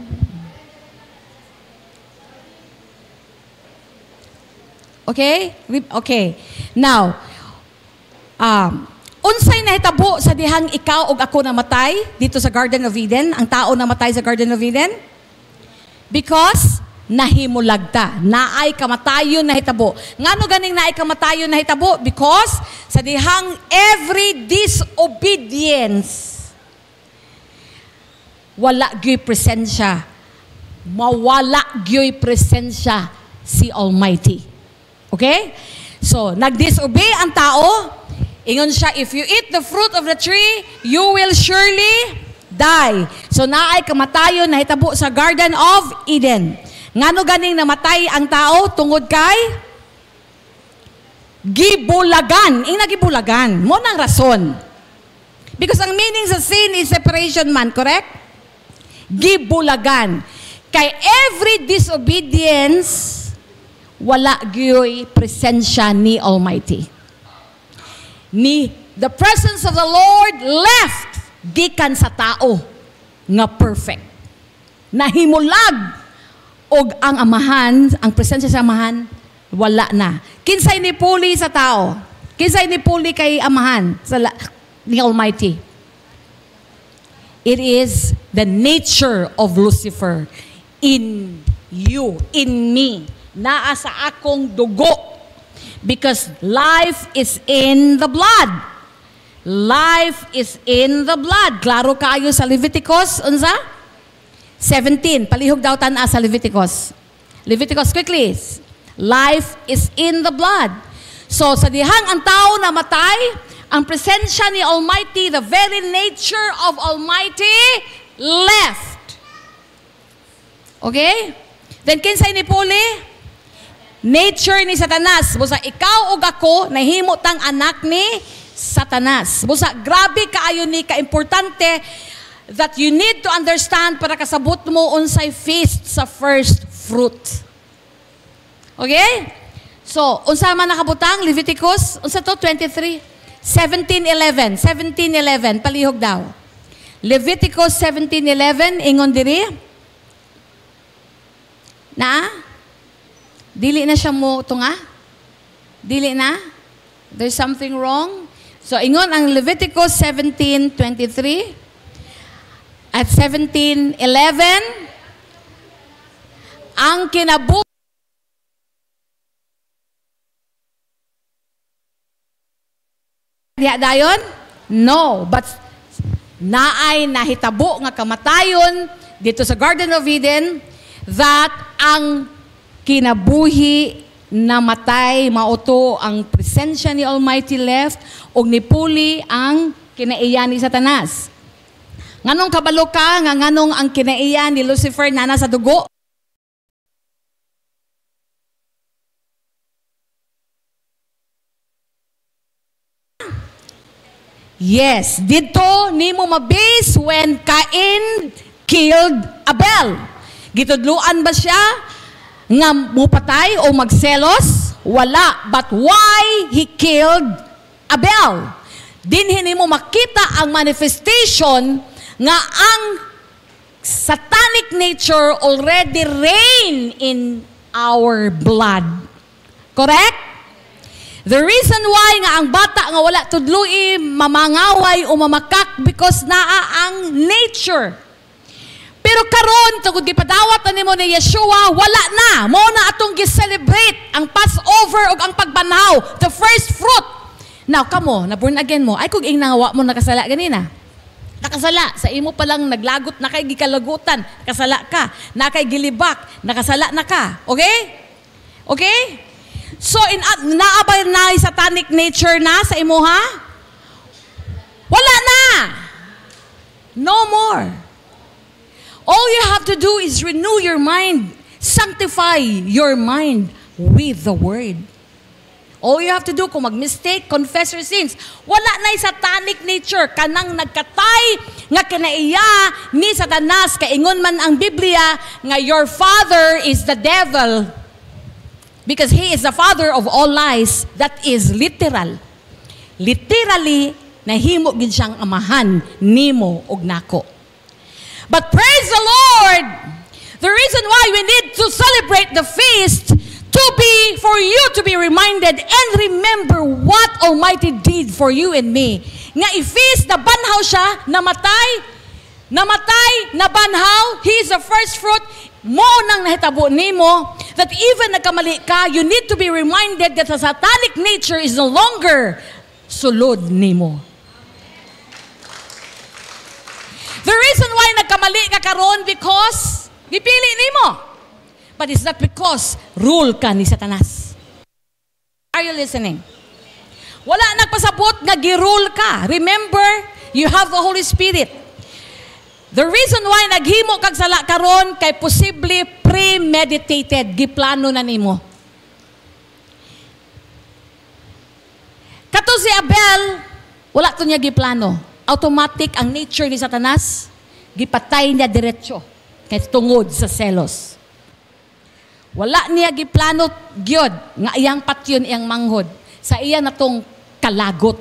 [SPEAKER 3] Okay? Okay. Now, unsay nahitabo sa dihang ikaw ug ako namatay dito sa Garden of Eden, ang tao namatay sa Garden of Eden? Because nahimulag ta. Naay kamatayon nahitabo. Ngano ganing naay kamatayon nahitabo? Because sa dihang every disobedience, wala gyoy presensya. Mawala gyoy presensya si Almighty. Okay? So, nag-disobey ang tao. Ingon siya, if you eat the fruit of the tree, you will surely die. So, naay kamatayon na hitabo sa Garden of Eden. Ngano ganing namatay ang tao tungod kay gibulagan. Nagibulagan. Mo nang rason. Because ang meaning sa sin is separation man, correct? Gibulagan. Kay every disobedience, wala gyoy presensya ni Almighty. The presence of the Lord left gikan sa tao nga perfect. Nahimulag og ang amahan, ang presensya sa amahan, wala na. Kinsay ni puli sa tao? Kinsay ni puli kay amahan ni Almighty? It is the nature of Lucifer in you, in me. Naa sa akong dugo. Because life is in the blood. Life is in the blood. Klaro kayo sa Leviticus, unsa? 17. Palihog daw tan sa Leviticus. Leviticus, quickly. Life is in the blood. So, sa dihang ang tao namatay, ang presensya ni Almighty, the very nature of Almighty, left. Okay? Then, kinsay ni puli? Nature ni Satanas. Busa ikaw o ako, nahimo tang anak ni Satanas. Busa grabe kaayo ni ka-importante that you need to understand para kasabot mo unsay feast sa first fruit. Okay? So, unsa man nakabutang? Leviticus, unsa to? 23. 17:11. 17:11. Palihog daw. Leviticus 17:11. Ingon diri. Na? Dili na siya mo tunga? Dili na? There's something wrong? So, ingon ang Leviticus 17:23 at 17:11, ang kinabuhi diha dayon? No, but naay nahitabo nga kamatayon dito sa Garden of Eden that ang kinabuhi namatay, mauto ang presensya ni Almighty left og nipuli ang kinaiyan ni Satanas. Nganong kabalo ka nga nganong ang kinaiyan ni Lucifer nana sa dugo? Yes, dito nimo mabase when Cain killed Abel. Gitudluan ba siya nga mupatay o magselos? Wala. But why he killed Abel? Dinhin mo makita ang manifestation nga ang satanic nature already reign in our blood. Correct? The reason why nga ang bata nga wala tudloi mamangaway o mamakak because naa ang nature. Pero karon tungod gipadawat nimo ni Yeshua, wala na. Mo na atong gi-celebrate ang Passover ug ang pagbanhaw, the first fruit. Now, kamo, na born again mo, ay kung ingnawa mo nakasala ganina. Nakasala, sa imo pa lang naglagot na kay gikalagutan, nakasala ka. Na kay gilibak, nakasala na ka. Okay? Okay? So, naabay na satanic nature na sa imo, ha? Wala na. No more. All you have to do is renew your mind Sanctify your mind with the Word. All you have to do, kung mag-mistake, confess your sins. Wala na'y satanic nature. Kanang nagkatay, nga kinaiya ni Satanas, kaingon man ang Biblia, nga your father is the devil. Because he is the father of all lies. That is literal. Literally, nahimo gid siyang amahan nimo ug nako. But praise the Lord, the reason why we need to celebrate the feast for you to be reminded and remember what Almighty did for you and me. Nga i-feast, nabanhaw siya, namatay, nabanhaw, He is the first fruit, mo nang nahitabo nimo, that even nagkamali ka, you need to be reminded that the satanic nature is no longer sulod nimo. The reason why nagkamali ka karon because gipili nimo. But it's not because rule ka ni Satanas. Are you listening? Wala nagpasabot nga girule ka. Remember, you have the Holy Spirit. The reason why naghimo kag sala karon kay posible premeditated, giplano na nimo. Kato si Abel, wala to niya giplano. Automatic ang nature ni Satanas, gipatay niya diretso kay tungod sa selos. Wala niya giplano gyud nga iyang patyon iyang manghod sa iya natong kalagot.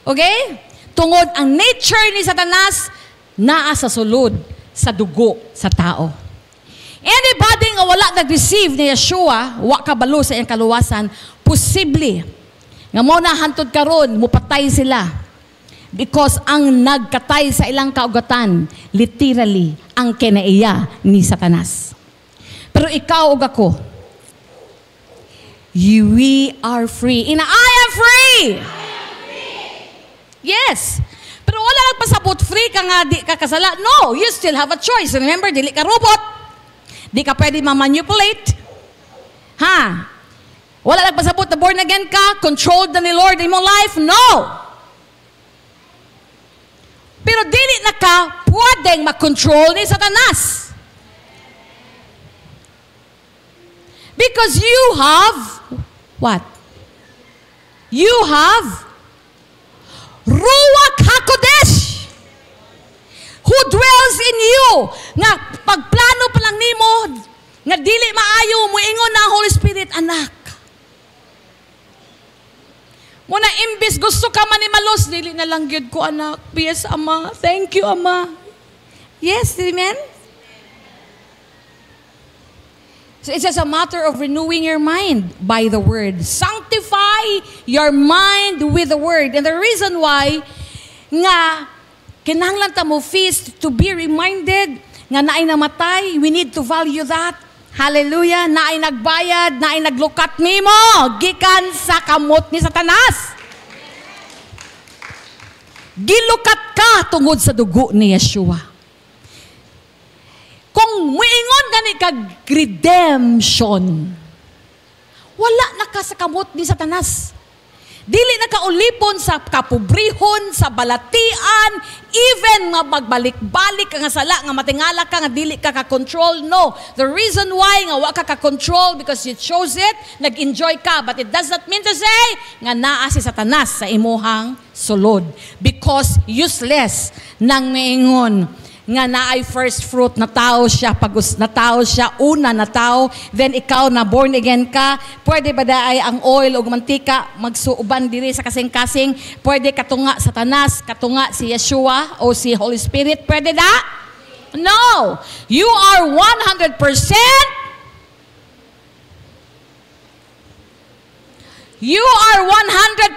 [SPEAKER 3] Okay? Tungod ang nature ni Satanas naa sa sulod sa dugo sa tao. Anybody nga wala nag-receive ni Yeshua, wa kabalo sa iyang kaluwasan, posible nga mo na hantod karon mupatay sila. Because ang nagkatay sa ilang kaugatan, literally, ang kinaiya ni Satanas. Pero ikaw ug ako, we are free. I am free! Yes. Pero wala nagpasabot free ka nga di ka kasala. No, you still have a choice. Remember, dili ka robot. Di ka pwede ma-manipulate. Ha? Wala nagpasabot na born again ka, controlled na ni Lord in mong life. No! Pero dili na ka pwedeng makontrol ni Satanas. Because you have, what? You have Ruach HaKodesh who dwells in you. Nga pagplano pa lang nimo, nga dili maayo, muingon na ang Holy Spirit, anak. Muna imbis gusto ka manimalos, dili na lang gyud ko anak. Yes, Ama. Thank you, Ama. Yes, amen? So it's just a matter of renewing your mind by the Word. Sanctify your mind with the Word. And the reason why, nga, kinahanglan ta mo feast to be reminded, nga naay namatay, we need to value that. Hallelujah, naay nagbayad, naay naglukat nimo, gikan sa kamot ni Satanas. Gilukat ka tungod sa dugo ni Yeshua. Kung muingon gani kag redemption, wala na ka sa kamot ni Satanas. Dili na kaulipon sa kapobrihon, sa balatian, even nga magbalik-balik ka nga sala, nga matingala ka, nga dili ka ka-control. No. The reason why nga wa ka ka-control because you chose it, nag-enjoy ka. But it does not mean to say nga naa si Satanas sa imuhang sulod. Because useless nang maingon nga naay first fruit na tao siya, una na tao, then ikaw na born again ka, pwede ba daay ang oil o mantika magsuuban diri sa kasing-kasing, pwede katunga Satanas, katunga si Yeshua o si Holy Spirit, pwede da? No! You are 100%. You are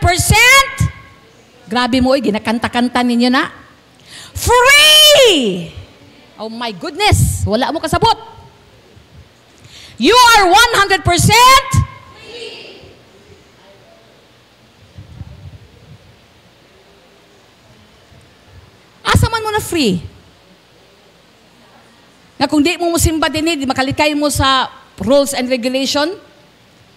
[SPEAKER 3] 100%. Grabe mo, ginakanta-kanta ninyo na. Free! Oh my goodness, wala mo kasabot. You are 100% free. Asa man mo na free? Nga kung di mo musimba din, di makalikay mo sa rules and regulation.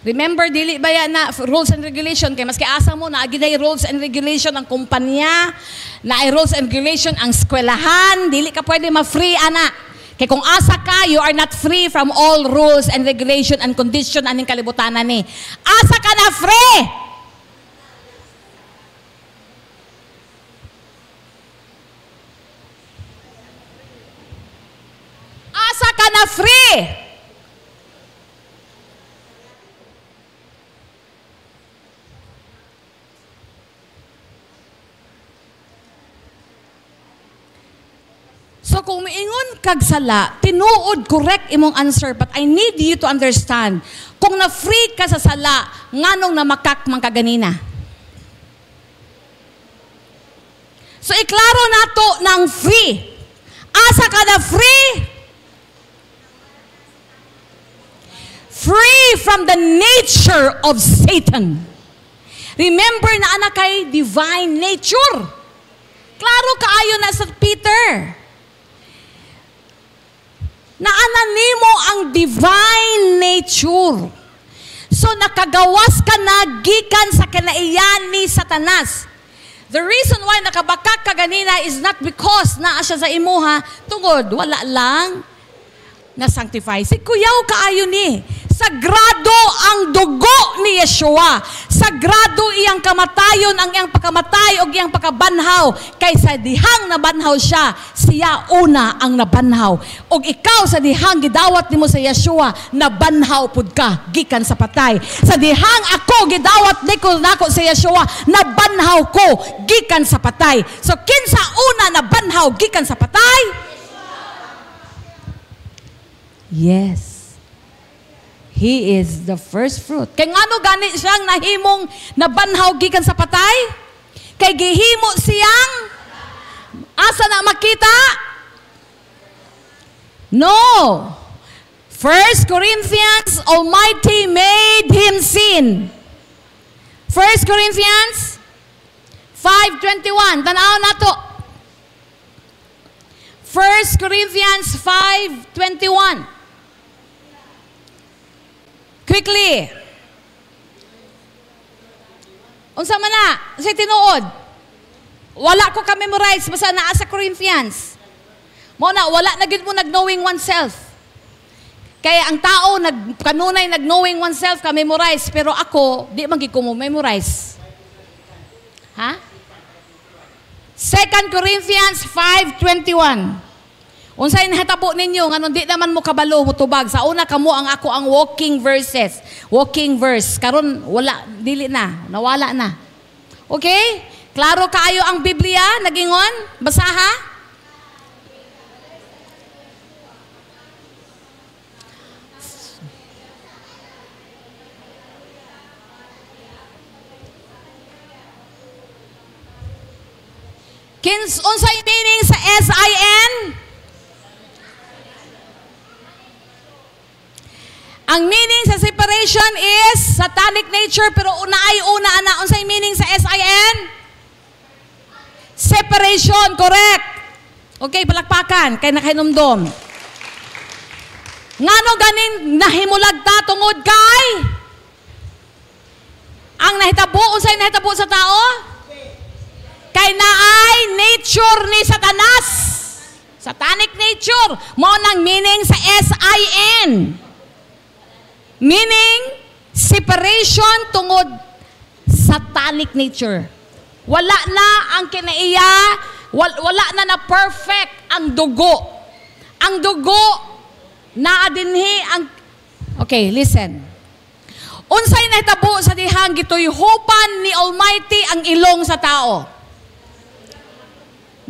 [SPEAKER 3] Remember, dili ba yan na rules and regulation? Kaya maski asa mo, naagiday rules and regulation ang kumpanya, na rules and regulation ang eskwelahan, dili ka pwede ma-free, ana. Kaya kung asa ka, you are not free from all rules and regulation and condition aning kalibutanan ni. Asa ka na free! Asa ka na free! So kung miingon kag sala, tinuod correct imong answer, but I need you to understand, kung na-free ka sa sala, nganong namakak man kaganina. So iklaro nato ng free. Asa ka na free? Free from the nature of Satan. Remember na anak kay divine nature. Klaro kaayo na sa Peter. Naananimo ang divine nature. So nakagawas ka na gikan sa kinaiyan ni Satanas. The reason why nakabakak ka ganina is not because naa siya sa imuha, tungod, wala lang na sanctify. Si kuyaw kaayo ni. Sagrado ang dugo ni Yeshua. Sagrado iyang kamatayon, ang iyang pagkamatay o iyang pagkabanhaw. Kaysa dihang nabanhaw siya, siya una ang nabanhaw. O ikaw sa dihang gidawat nimo sa Yeshua, nabanhaw pud ka, gikan sa patay. Sa dihang ako gidawat nako sa Yeshua, nabanhaw ko, gikan sa patay. So kinsa una nabanhaw, gikan sa patay? Yes. He is the first fruit. Kay ngano gani siyang nahimong nabanhaw gikan sa patay? Kay gihimo siyang asa na makita? No. 1 Corinthians, Almighty made him sin. 1 Corinthians 5:21. Tanaw nato. 1 Corinthians 5:21. Quickly. Unsa man na? Sa tinuod. Wala ko ka-memorize basta naa sa Corinthians. Mo na wala na gid mo nag-knowing oneself. Kaya ang tao kanunay nag-knowing oneself ka-memorize, pero ako di man gid ko mo memorize. Ha? 2 Corinthians 5:21. Unsay nahitabo ninyo nganon di naman mo kabalo mo tubag sa una kamo ang ako ang walking verse karon wala dili na nawala na. Okay? Klaro kaayo ang Biblia nagingon? Basaha? Unsay meaning sa SIN? Ang meaning sa separation is satanic nature, pero una ana unsay meaning sa SIN? Separation, correct. Okay, palakpakan kay nakahinumdom. Ngano ganin nahimulag ta tungod kay ang nahitabo unsay nahitabo sa tao? Kay naay nature ni Satanas. Satanic nature. Mao nang meaning sa SIN. Meaning, separation tungod satanic nature. Wala na ang kinaiya, wala na perfect ang dugo. Ang dugo, naadinhi ang... Okay, listen. Unsay nahitabo sa dihang gituyhupan ni Almighty ang ilong sa tao.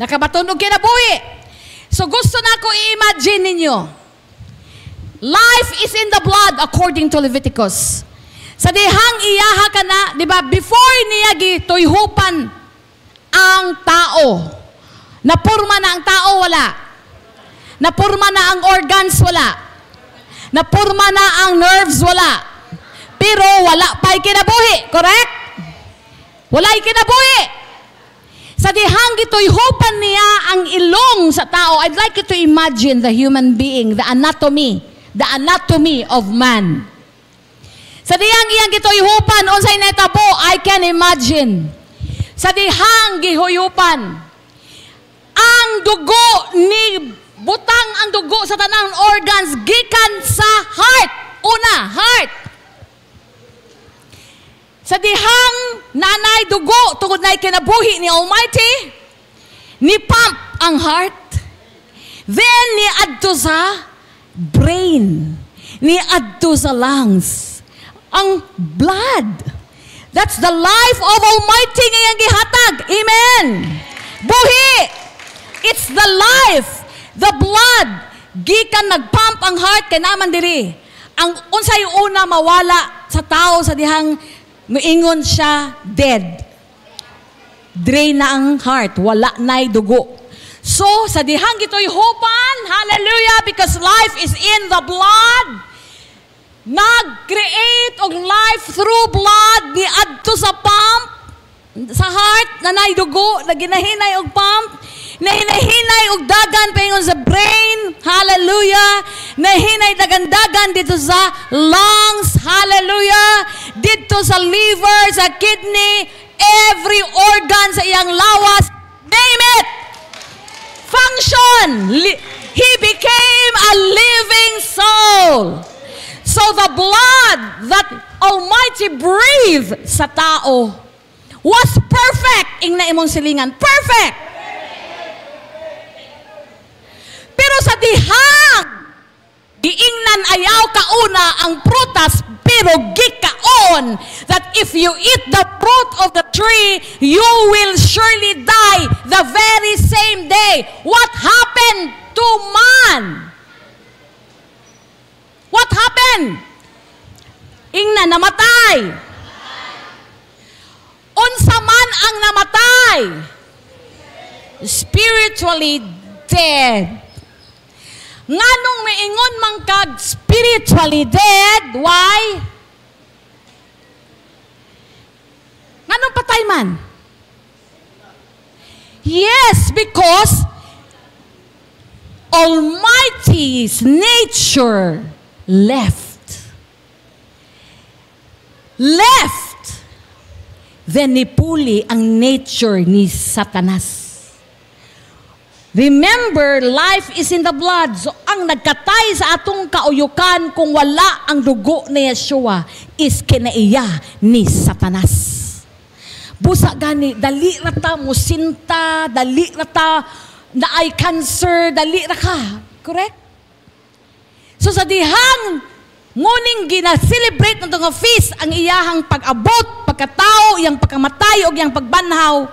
[SPEAKER 3] Nakabatunog kinabuhi. So gusto na ko i-imagine ninyo. Life is in the blood according to Leviticus. Sa dihang iyaha ka na, di ba, before niya gituyhupan ang tao, napurma na ang tao, wala. Napurma na ang organs, wala. Napurma na ang nerves, wala. Pero wala pa'y kinabuhi, correct? Wala'y kinabuhi. Sa dihang gituyhupan niya ang ilong sa tao, I'd like you to imagine the human being, the anatomy of man. Sa dihang iyang gituyhupan, unsay natabo, I can imagine. Sa dihang gihuyupan, ang dugo ni butang ang dugo sa tanang organs gikan sa heart. Una, heart. Sa dihang nanay dugo tungod na kinabuhi ni Almighty, ni pump ang heart. Then ni adto sa brain, ni adto sa lungs. Ang blood. That's the life of Almighty ngayang gihatag. Amen. Buhi. It's the life. The blood. Gikan nagpump ang heart kay naman diri. Ang unsay una mawala sa tao sa dihang moingon siya dead. Drain na ang heart. Wala na'y dugo. So, sa dihang gito'y hopan, hallelujah, because life is in the blood. Nag-create og life through blood, ni adto sa pump, sa heart, na na'y dugo, na ginahinay og pump, na hinahinay og dagan paingon sa brain, hallelujah, na hinay dagan-dagan dito sa lungs, hallelujah, dito sa liver, sa kidney, every organ sa iyang lawas, name it, function. He became a living soul. So the blood that Almighty breathed sa tao was perfect. Ing na imong silingan, perfect. Pero sa dihang giingnan ayaw kauna ang prutas, pero gikaon that if you eat the fruit of the tree, you will surely die the very same day. What happened to man? What happened? Ingna namatay. Unsa man ang namatay? Spiritually dead. Nganong maingon man kag spiritually dead? Why? Nganong patay man? Yes, because Almighty's nature left. Then nipuli ang nature ni Satanas. Remember, life is in the blood. So, ang nagkatay sa atong kauyukan kung wala ang dugo ni Yeshua is kinaiya ni Satanas. Busa gani, dali rata musinta, dali rata na ay cancer, dali raka. Correct? So sa dihang nguning gina-celebrate ng nga feast ang iyahang pag-abot, pagkatao, iyang pagkamatay o iyang pagbanhaw,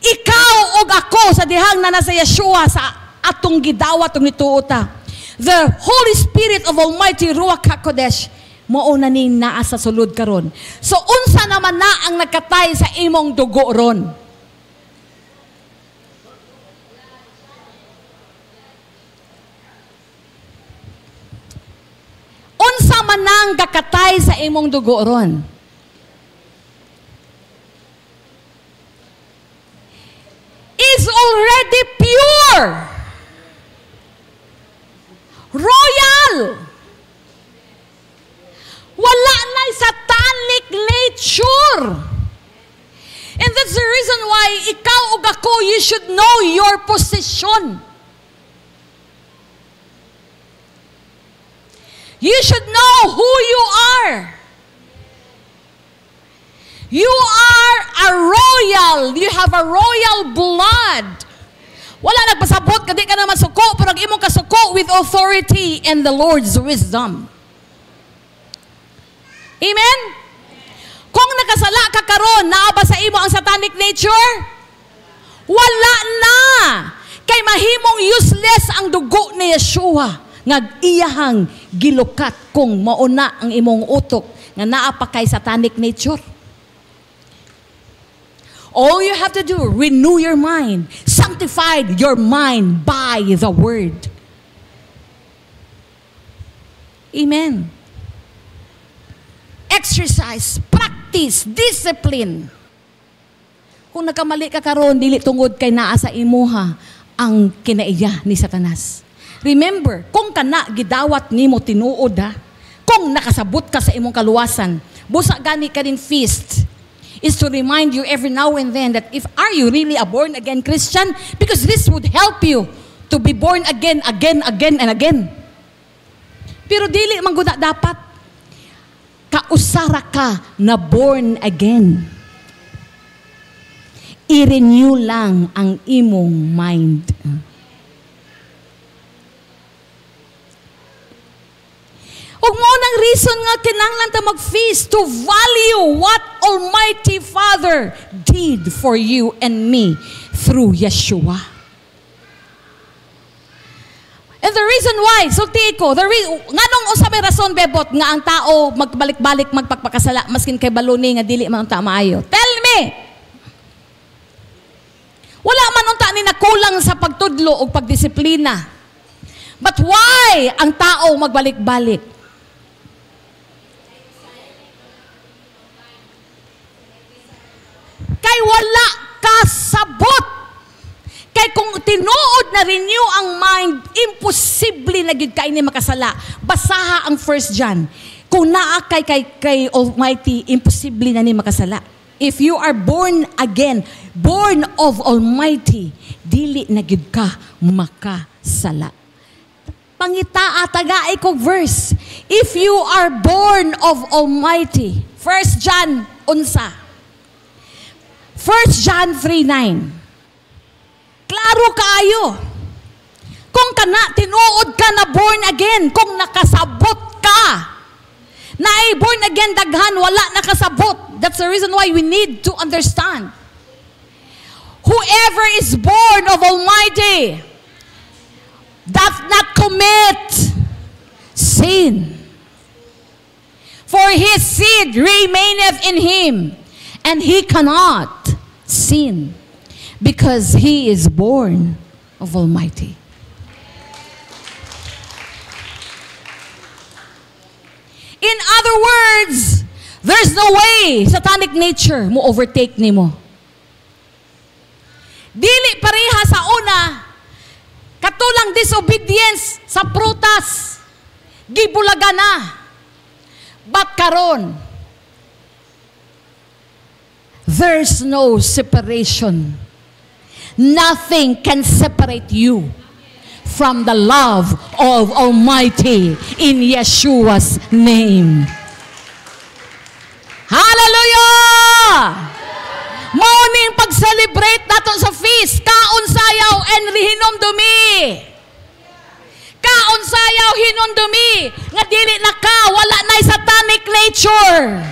[SPEAKER 3] ikaw o ako sa dihang na nasa Yeshua sa atong gidawat o nituota. The Holy Spirit of Almighty Ruach HaKodesh mauna ni naa sa sulod karon. So unsa naman na ang nagkatay sa imong dugo ron? Unsa man na ang kakatay sa imong dugo ron? Is already pure. Royal. Wala na satanic nature. And that's the reason why ikaw o ako, you should know your position. You should know who you are. You are a royal. You have a royal blood. Wala nagpasabot, kadi ka naman suko, pero imong kasuko with authority and the Lord's wisdom. Amen? Kung nakasala ka karon, naa ba sa imo ang satanic nature? Wala na. Kay mahimong useless ang dugo ni Yeshua. Ngag-iyahang gilukat kung mauna ang imong utok nga naa pa kay satanic nature. All you have to do, renew your mind. Sanctify your mind by the word. Amen. Exercise, practice, discipline. Kung nagkamali ka karon, dili tungod kay naa sa imuha ang kinaiya ni Satanas. Remember, kung kana gidawat nimo tinuod ha, kung nakasabot ka sa imong kaluwasan, busa gani ka din feast, is to remind you every now and then that are you really a born-again Christian? Because this would help you to be born again, and again. Pero dili man gud dapat kausara ka na born again. I-renew lang ang imong mind. Ug mo nang reason nga kinahanglan ta mag-feast to value what Almighty Father did for you and me through Yeshua. And the reason why, sulti ko, nganong usa may rason bebot nga ang tao magbalik-balik magpakpakasala maskin kay baluni nga dili man unta maayo. Tell me. Wala man unta ni nakulang sa pagtudlo o pagdisiplina. But why ang tao magbalik-balik? Kay wala kasabot. Kay kung tinuod na renew ang mind, imposible na gid kay ni makasala. Basaha ang 1 John. Kung naa kay Almighty, imposible na ni makasala. If you are born again, born of Almighty, dili na gid ka makasala. Pangitaa taga ko verse. If you are born of Almighty, 1 John unsa? 1 John 3:9. Klaro kaayo. Kung kana tinuod ka na born again, kung nakasabot ka, na ay born again daghan, wala nakasabot. That's the reason why we need to understand. Whoever is born of Almighty doth not commit sin. For his seed remaineth in him, and he cannot sin, because he is born of Almighty. In other words, there's no way satanic nature mo overtake nimo. Dili pareha sa una, katulang disobedience sa prutas, gibulaga na. But karon, there's no separation. Nothing can separate you from the love of Almighty in Yeshua's name. Hallelujah! Morning pag-celebrate nato sa feast, kaon sayaw and hinom dumi. Kaon sayaw hinom dumi, nga dili na ka, wala na'y satanic nature.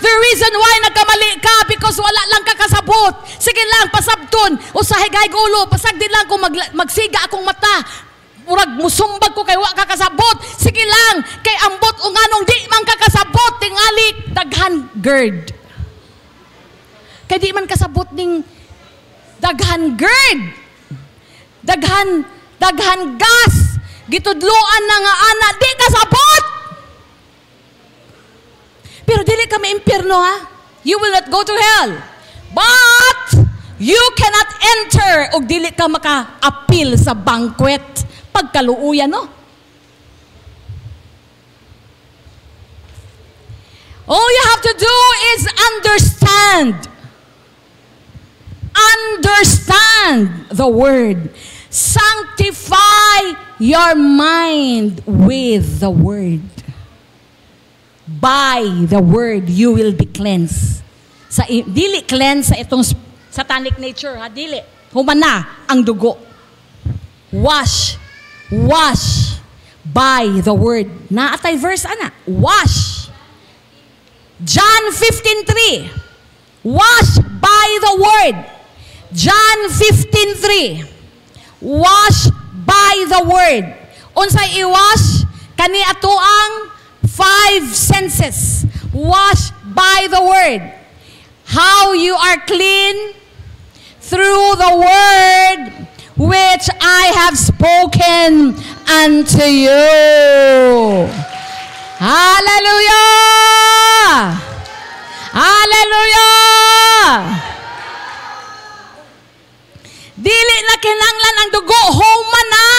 [SPEAKER 3] The reason why nagkamali ka, because wala lang ka kasabot. Sige lang, pasabton, usahay ulo, pasag din lang kung magsiga akong mata. Murag musumbag ko kay wa ka kasabot. Sige lang, kay ambot o nganong di man ka kasabot, tingali daghan GERD. Kay di man kasabot ning daghan GERD. Daghan gas. Gitudloan na nga ana, di kasabot. Pero dili ka maimpyerno ha. You will not go to hell. But you cannot enter o dili ka maka-appeal sa banquet pagkaluuyan, no? All you have to do is understand. Understand the word. Sanctify your mind with the word. By the word, you will be cleansed. Dili cleanse sa itong satanic nature, ha? Dili. Human na ang dugo. Wash by the word. Naatay verse, ana. Wash. John 15:3. Wash by the word. John 15:3. Wash by the word. Unsay i-wash? Kani ato ang 5 senses. Wash by the word. How you are clean? Through the word which I have spoken unto you. Hallelujah! Hallelujah! Dili na kinanglan ang dugo, human na.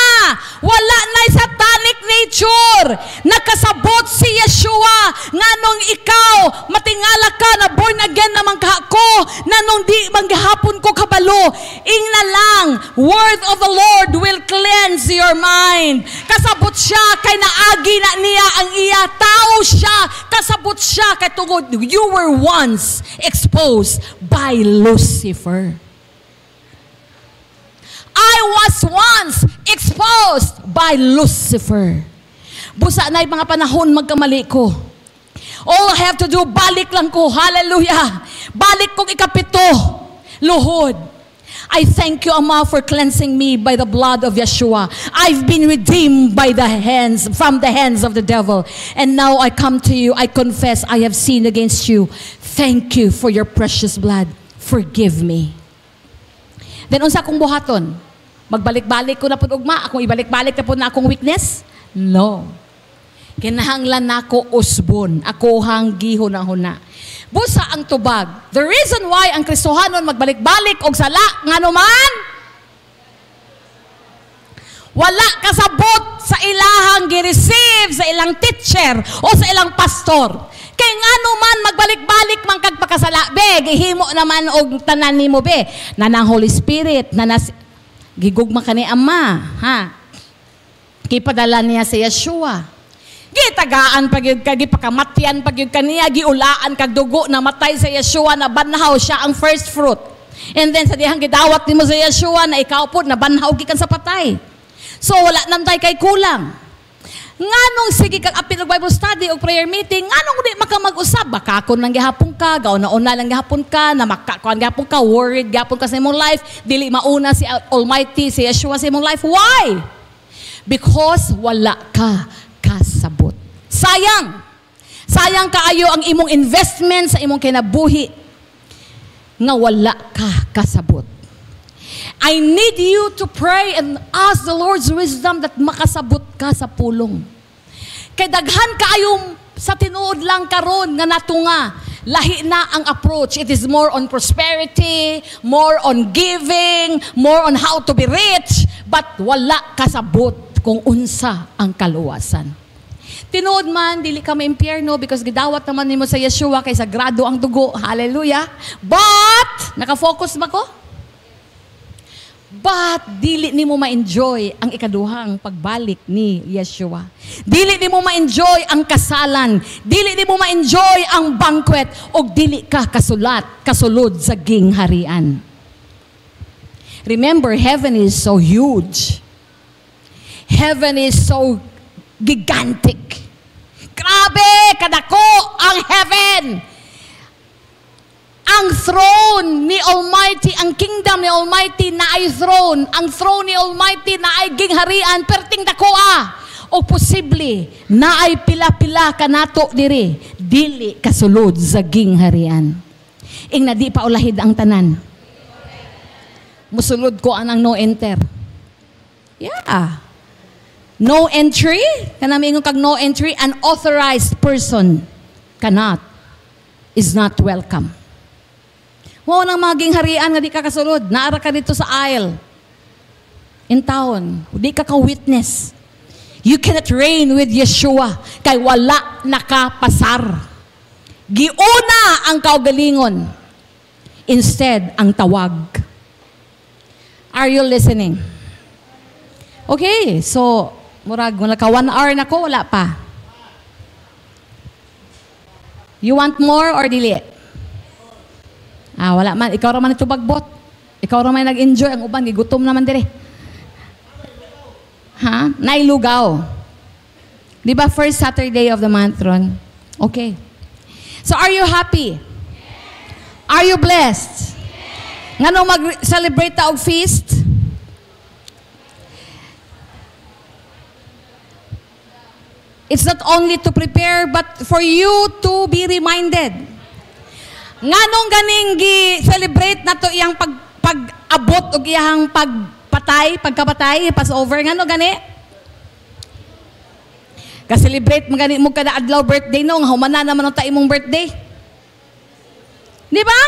[SPEAKER 3] Wala na satanic nature. nakasabot si Yeshua, nganong ikaw, matingala ka na born again naman ka ako, nanong di manggihapon ko kabalo, ingna lang, word of the Lord will cleanse your mind. Kasabot siya, kay naagi na niya ang iya, tao siya, kasabot siya, kay tungod, you were once exposed by Lucifer. I was once exposed by Lucifer. Busa na yung mga panahon magkamali ko. All I have to do, balik lang ko. Hallelujah. Balik kong ikapito. Luhod. I thank you, Ama, for cleansing me by the blood of Yeshua. I've been redeemed by from the hands of the devil. And now I come to you. I confess I have sinned against you. Thank you for your precious blood. Forgive me. Then unsa akong buhaton? Magbalik-balik ko na po ugma, akong ibalik-balik na po na akong weakness? No. Kinahanglan nako usbon, ako hang gihuna-huna. Busa ang tubag. The reason why ang Kristohanon magbalik-balik og sala ngano man wala kasabot sa ilahang gi-receive sa ilang teacher o sa ilang pastor. Kay ngano man magbalik-balik man kag pakasala be, gihimo naman og tanan nimo be. Nanang Holy Spirit, gigugma ka ni Ama, ha? Gipadala niya si Yeshua. Gitagaan pag yun ka, gipakamatyan pag yun kaniya, giulaan kag dugo na matay sa Yeshua, na banhaw siya ang first fruit. And then sa dihang gidawat nimo sa Yeshua na ikaw po, na banhaw gikan sa patay. So wala namtay kay kulang. Nganong sige kag apil og Bible study o prayer meeting, nganong di maka mag-usab, baka kon lang gihapon ka, gauna-una lang gihapon ka, na makakuan gihapon ka, worried gihapon ka sa imong life, dili mauna si Almighty, si Yeshua sa imong life. Why? Because wala ka kasabot. Sayang. Sayang kaayo ang imong investment sa imong kinabuhi nga wala ka kasabot. I need you to pray and ask the Lord's wisdom that makasabot ka sa pulong. Kay daghan kaayong sa tinuod lang karon nga natunga, lahi na ang approach. It is more on prosperity, more on giving, more on how to be rich, but wala kasabot kung unsa ang kaluwasan. Tinuod man, dili ka ma-impyerno because gidawat naman nimo sa Yeshua kay sagrado ang dugo. Hallelujah. But, nakafocus ba ko? But, dili nimo ma-enjoy ang ikaduhang pagbalik ni Yeshua. Dili nimo ma-enjoy ang kasalan. Dili nimo ma-enjoy ang banquet. O dili ka kasulod sa gingharian. Remember, heaven is so huge. Heaven is so gigantic. Grabe, kadako ang heaven. Ang throne ni Almighty, ang kingdom ni Almighty na ay throne. Ang throne ni Almighty na ay gingharian, perting dakoa. O posible, na ay pila-pila kanato diri, dili kasulod sa gingharian. Ing na di pa ulahid ang tanan. Musulod ko anang no enter. Yeah. No entry, kanami kag no entry, an authorized person is not welcome. Wow nang maging harian nga di ka kasulod, naara ka dito sa aisle, in town, di ka ka-witness. You cannot reign with Yeshua, kay wala nakapasar. Giuna ang kaugalingon, instead ang tawag. Are you listening? Okay, so, murag, naka 1 hour na ko, wala pa. You want more or dili? Wala man. Ikaw raman ito bagbot. Ikaw raman nag-enjoy. Ang uban, gigutom naman dire. Ha? Nailugaw. Di ba first Saturday of the month, Ron? Okay. So, are you happy? Are you blessed? Nga nung mag-celebrate ta og feast? It's not only to prepare, but for you to be reminded. Nganong ganing gi-celebrate na to iyang pag-abot o iyang pagkapatay, Passover, ngano gani? Ka-celebrate mo gani mo kada adlaw birthday no, nga humana naman ang imong birthday. Di ba?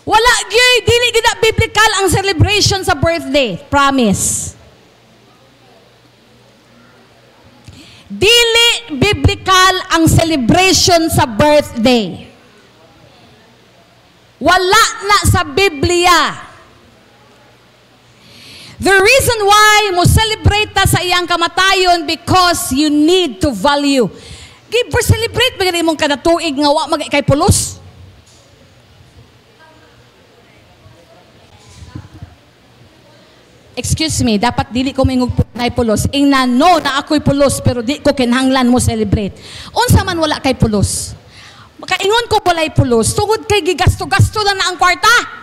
[SPEAKER 3] Wala gyud, dili gid biblical ang celebration sa birthday. Promise. Dili biblical ang celebration sa birthday. Wala na sa Biblia. The reason why mo celebrate ta sa iyang kamatayon because you need to value. Give for celebrate bagay imong kada tuig nga wa mag kay pulos. Excuse me, dapat dili ko mingog nay pulos. Ingna no na ako'y pulos pero di ko kinahanglan mo celebrate. Unsa man wala kay pulos. Makaingon ko walay pulos, tungod kay gigasto-gasto na ang kwarta.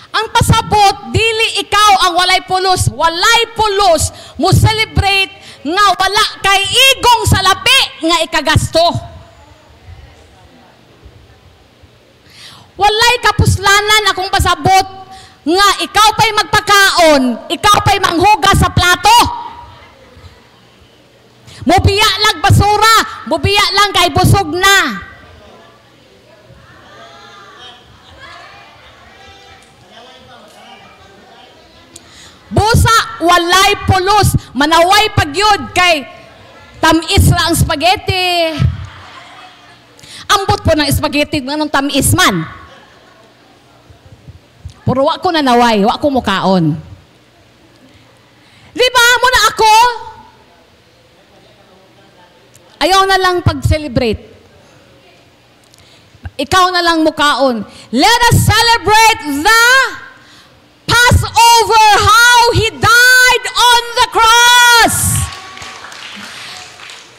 [SPEAKER 3] Ang pasabot, dili ikaw ang walay pulos. Walay pulos mo celebrate nga wala kay igong sa lapi nga ikagasto. Walay kapuslanan akong pasabot nga ikaw pa'y magpakaon, ikaw pa'y manghugas sa plato. Mubiya lang basura, mubiya lang kay busog na. Busa, walay pulos, manaway pagyod kay tamis ra ang spaghetti. Ambot po ng spaghetti, anong tamis man. Puro wa ko nanaway, wa ko mukaon. Di ba, muna ako, ayaw na lang pag-celebrate. Ikaw na lang mukaon. Let us celebrate the Passover, how He died on the cross.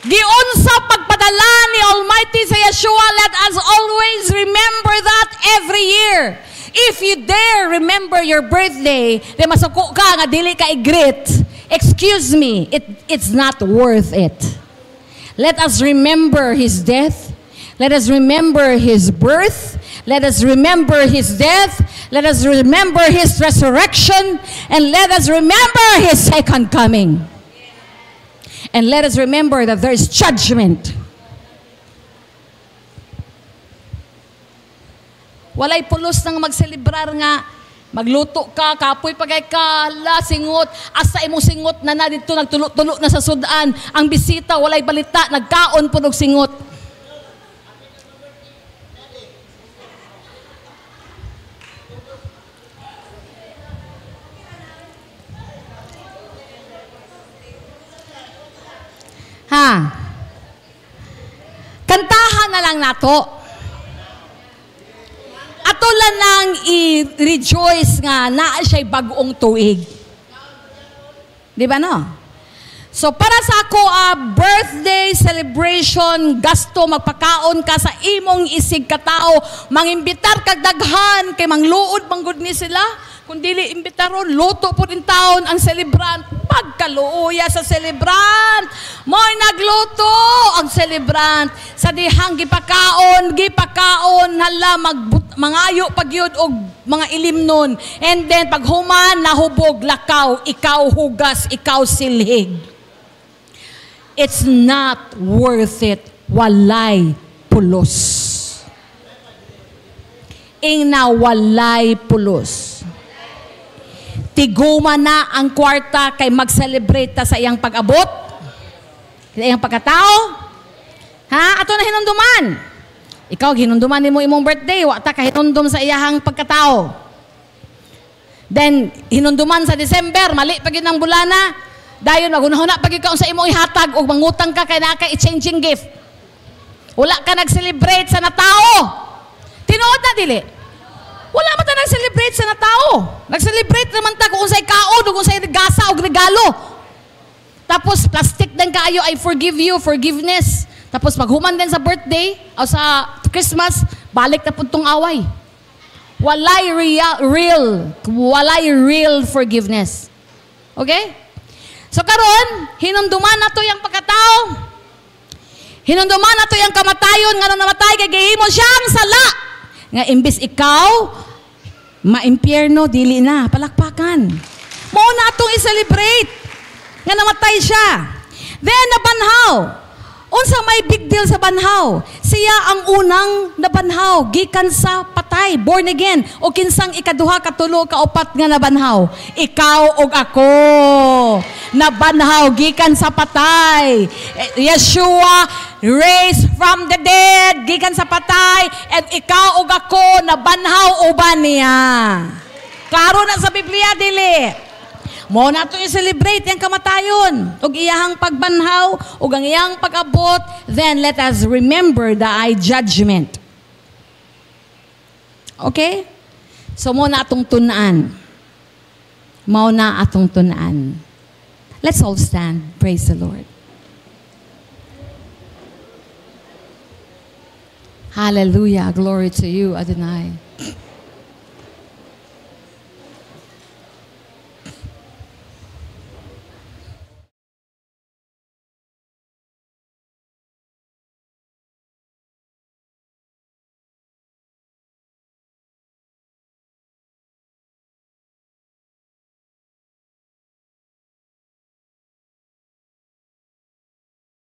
[SPEAKER 3] Giunsa pagpadala ni Almighty sa Yeshua, let us always remember that every year. If you dare remember your birthday, di masuko ka nga dili ka i-greet, excuse me, it's not worth it. Let us remember His death. Let us remember His birth. Let us remember His death. Let us remember His resurrection. And let us remember His second coming. And let us remember that there is judgment. Walay pulos nang magselebrar nga, magluto ka, kapoy pagay ka, singot, asa imong singot na dito, nagtulo-tulo na sa sudan, ang bisita, walay balita, nagkaon po ng singot. Kantahan na lang nato. Ato lang nang i-rejoice nga na siya'y bagong tuig. Di ba no? So para sa ako, birthday celebration, gasto, magpakaon ka sa imong isig katao, mangimbitar kag daghan, kay mangluod manggod ni sila. Kung dili imbitaron, luto po rin taon ang celebrant. Pagkaluuya sa celebrant, mo'y nagluto ang celebrant. Sa dihang gipakaon, hala, mangayo pagyud og mga ilimnon. And then, pag human, nahubog, lakaw, ikaw hugas, ikaw silhig. It's not worth it. Walay pulos. Ingna walay pulos. Tiguma na ang kwarta kay mag-celebrate ta sa iyang pag-abot, sa iyang pagkatao. Ha? Ato na hinunduman. Ikaw, hinunduman mo imong birthday, wa ta ka hinundum sa iyang pagkatao. Then, hinunduman sa December, mali pag yun ang bulana, dayon, magunahuna pag ikaw sa imong ihatag, o mangutang ka kay naka i-changing gift. Wala ka nag-celebrate sa natao. Tinuod na dili. Wala man ta nag-celebrate sa natao. Nag-celebrate naman ta kung sa'y kaon o kung sa'y gasa o regalo. Tapos plastic din kaayo, I forgive you, forgiveness. Tapos maghuman din sa birthday o sa Christmas, balik na puntong away. Walay real forgiveness. Okay? So karon, hinumduman na to yung pagkatao. Hinumduman na to yung kamatayon, nga nung namatay, kay gihimo siyang sala. Nga imbis ikaw, ma-impyerno, dili na, palakpakan. Mao na atong i-celebrate. Nga namatay siya. Then, nabanhaw. Unsa may big deal sa banhaw? Siya ang unang nabanhaw, gikan sa patay, born again. O kinsang ikaduha, katulo, kaupat nga nabanhaw. Ikaw og ako. nabanhaw gikan sa patay. Yeshua raised from the dead gikan sa patay, and ikaw ug ako nabanhaw uban niya. Klaro na sa Biblia dili. Mo na ito i-celebrate yung kamatayon ug iyahang pagbanhaw ug ang iyang pag-abot. Then let us remember the judgment. Okay? So mo na atong tunaan. Mo na atong tunaan. Let's all stand. Praise the Lord. Hallelujah. Glory to you, Adonai.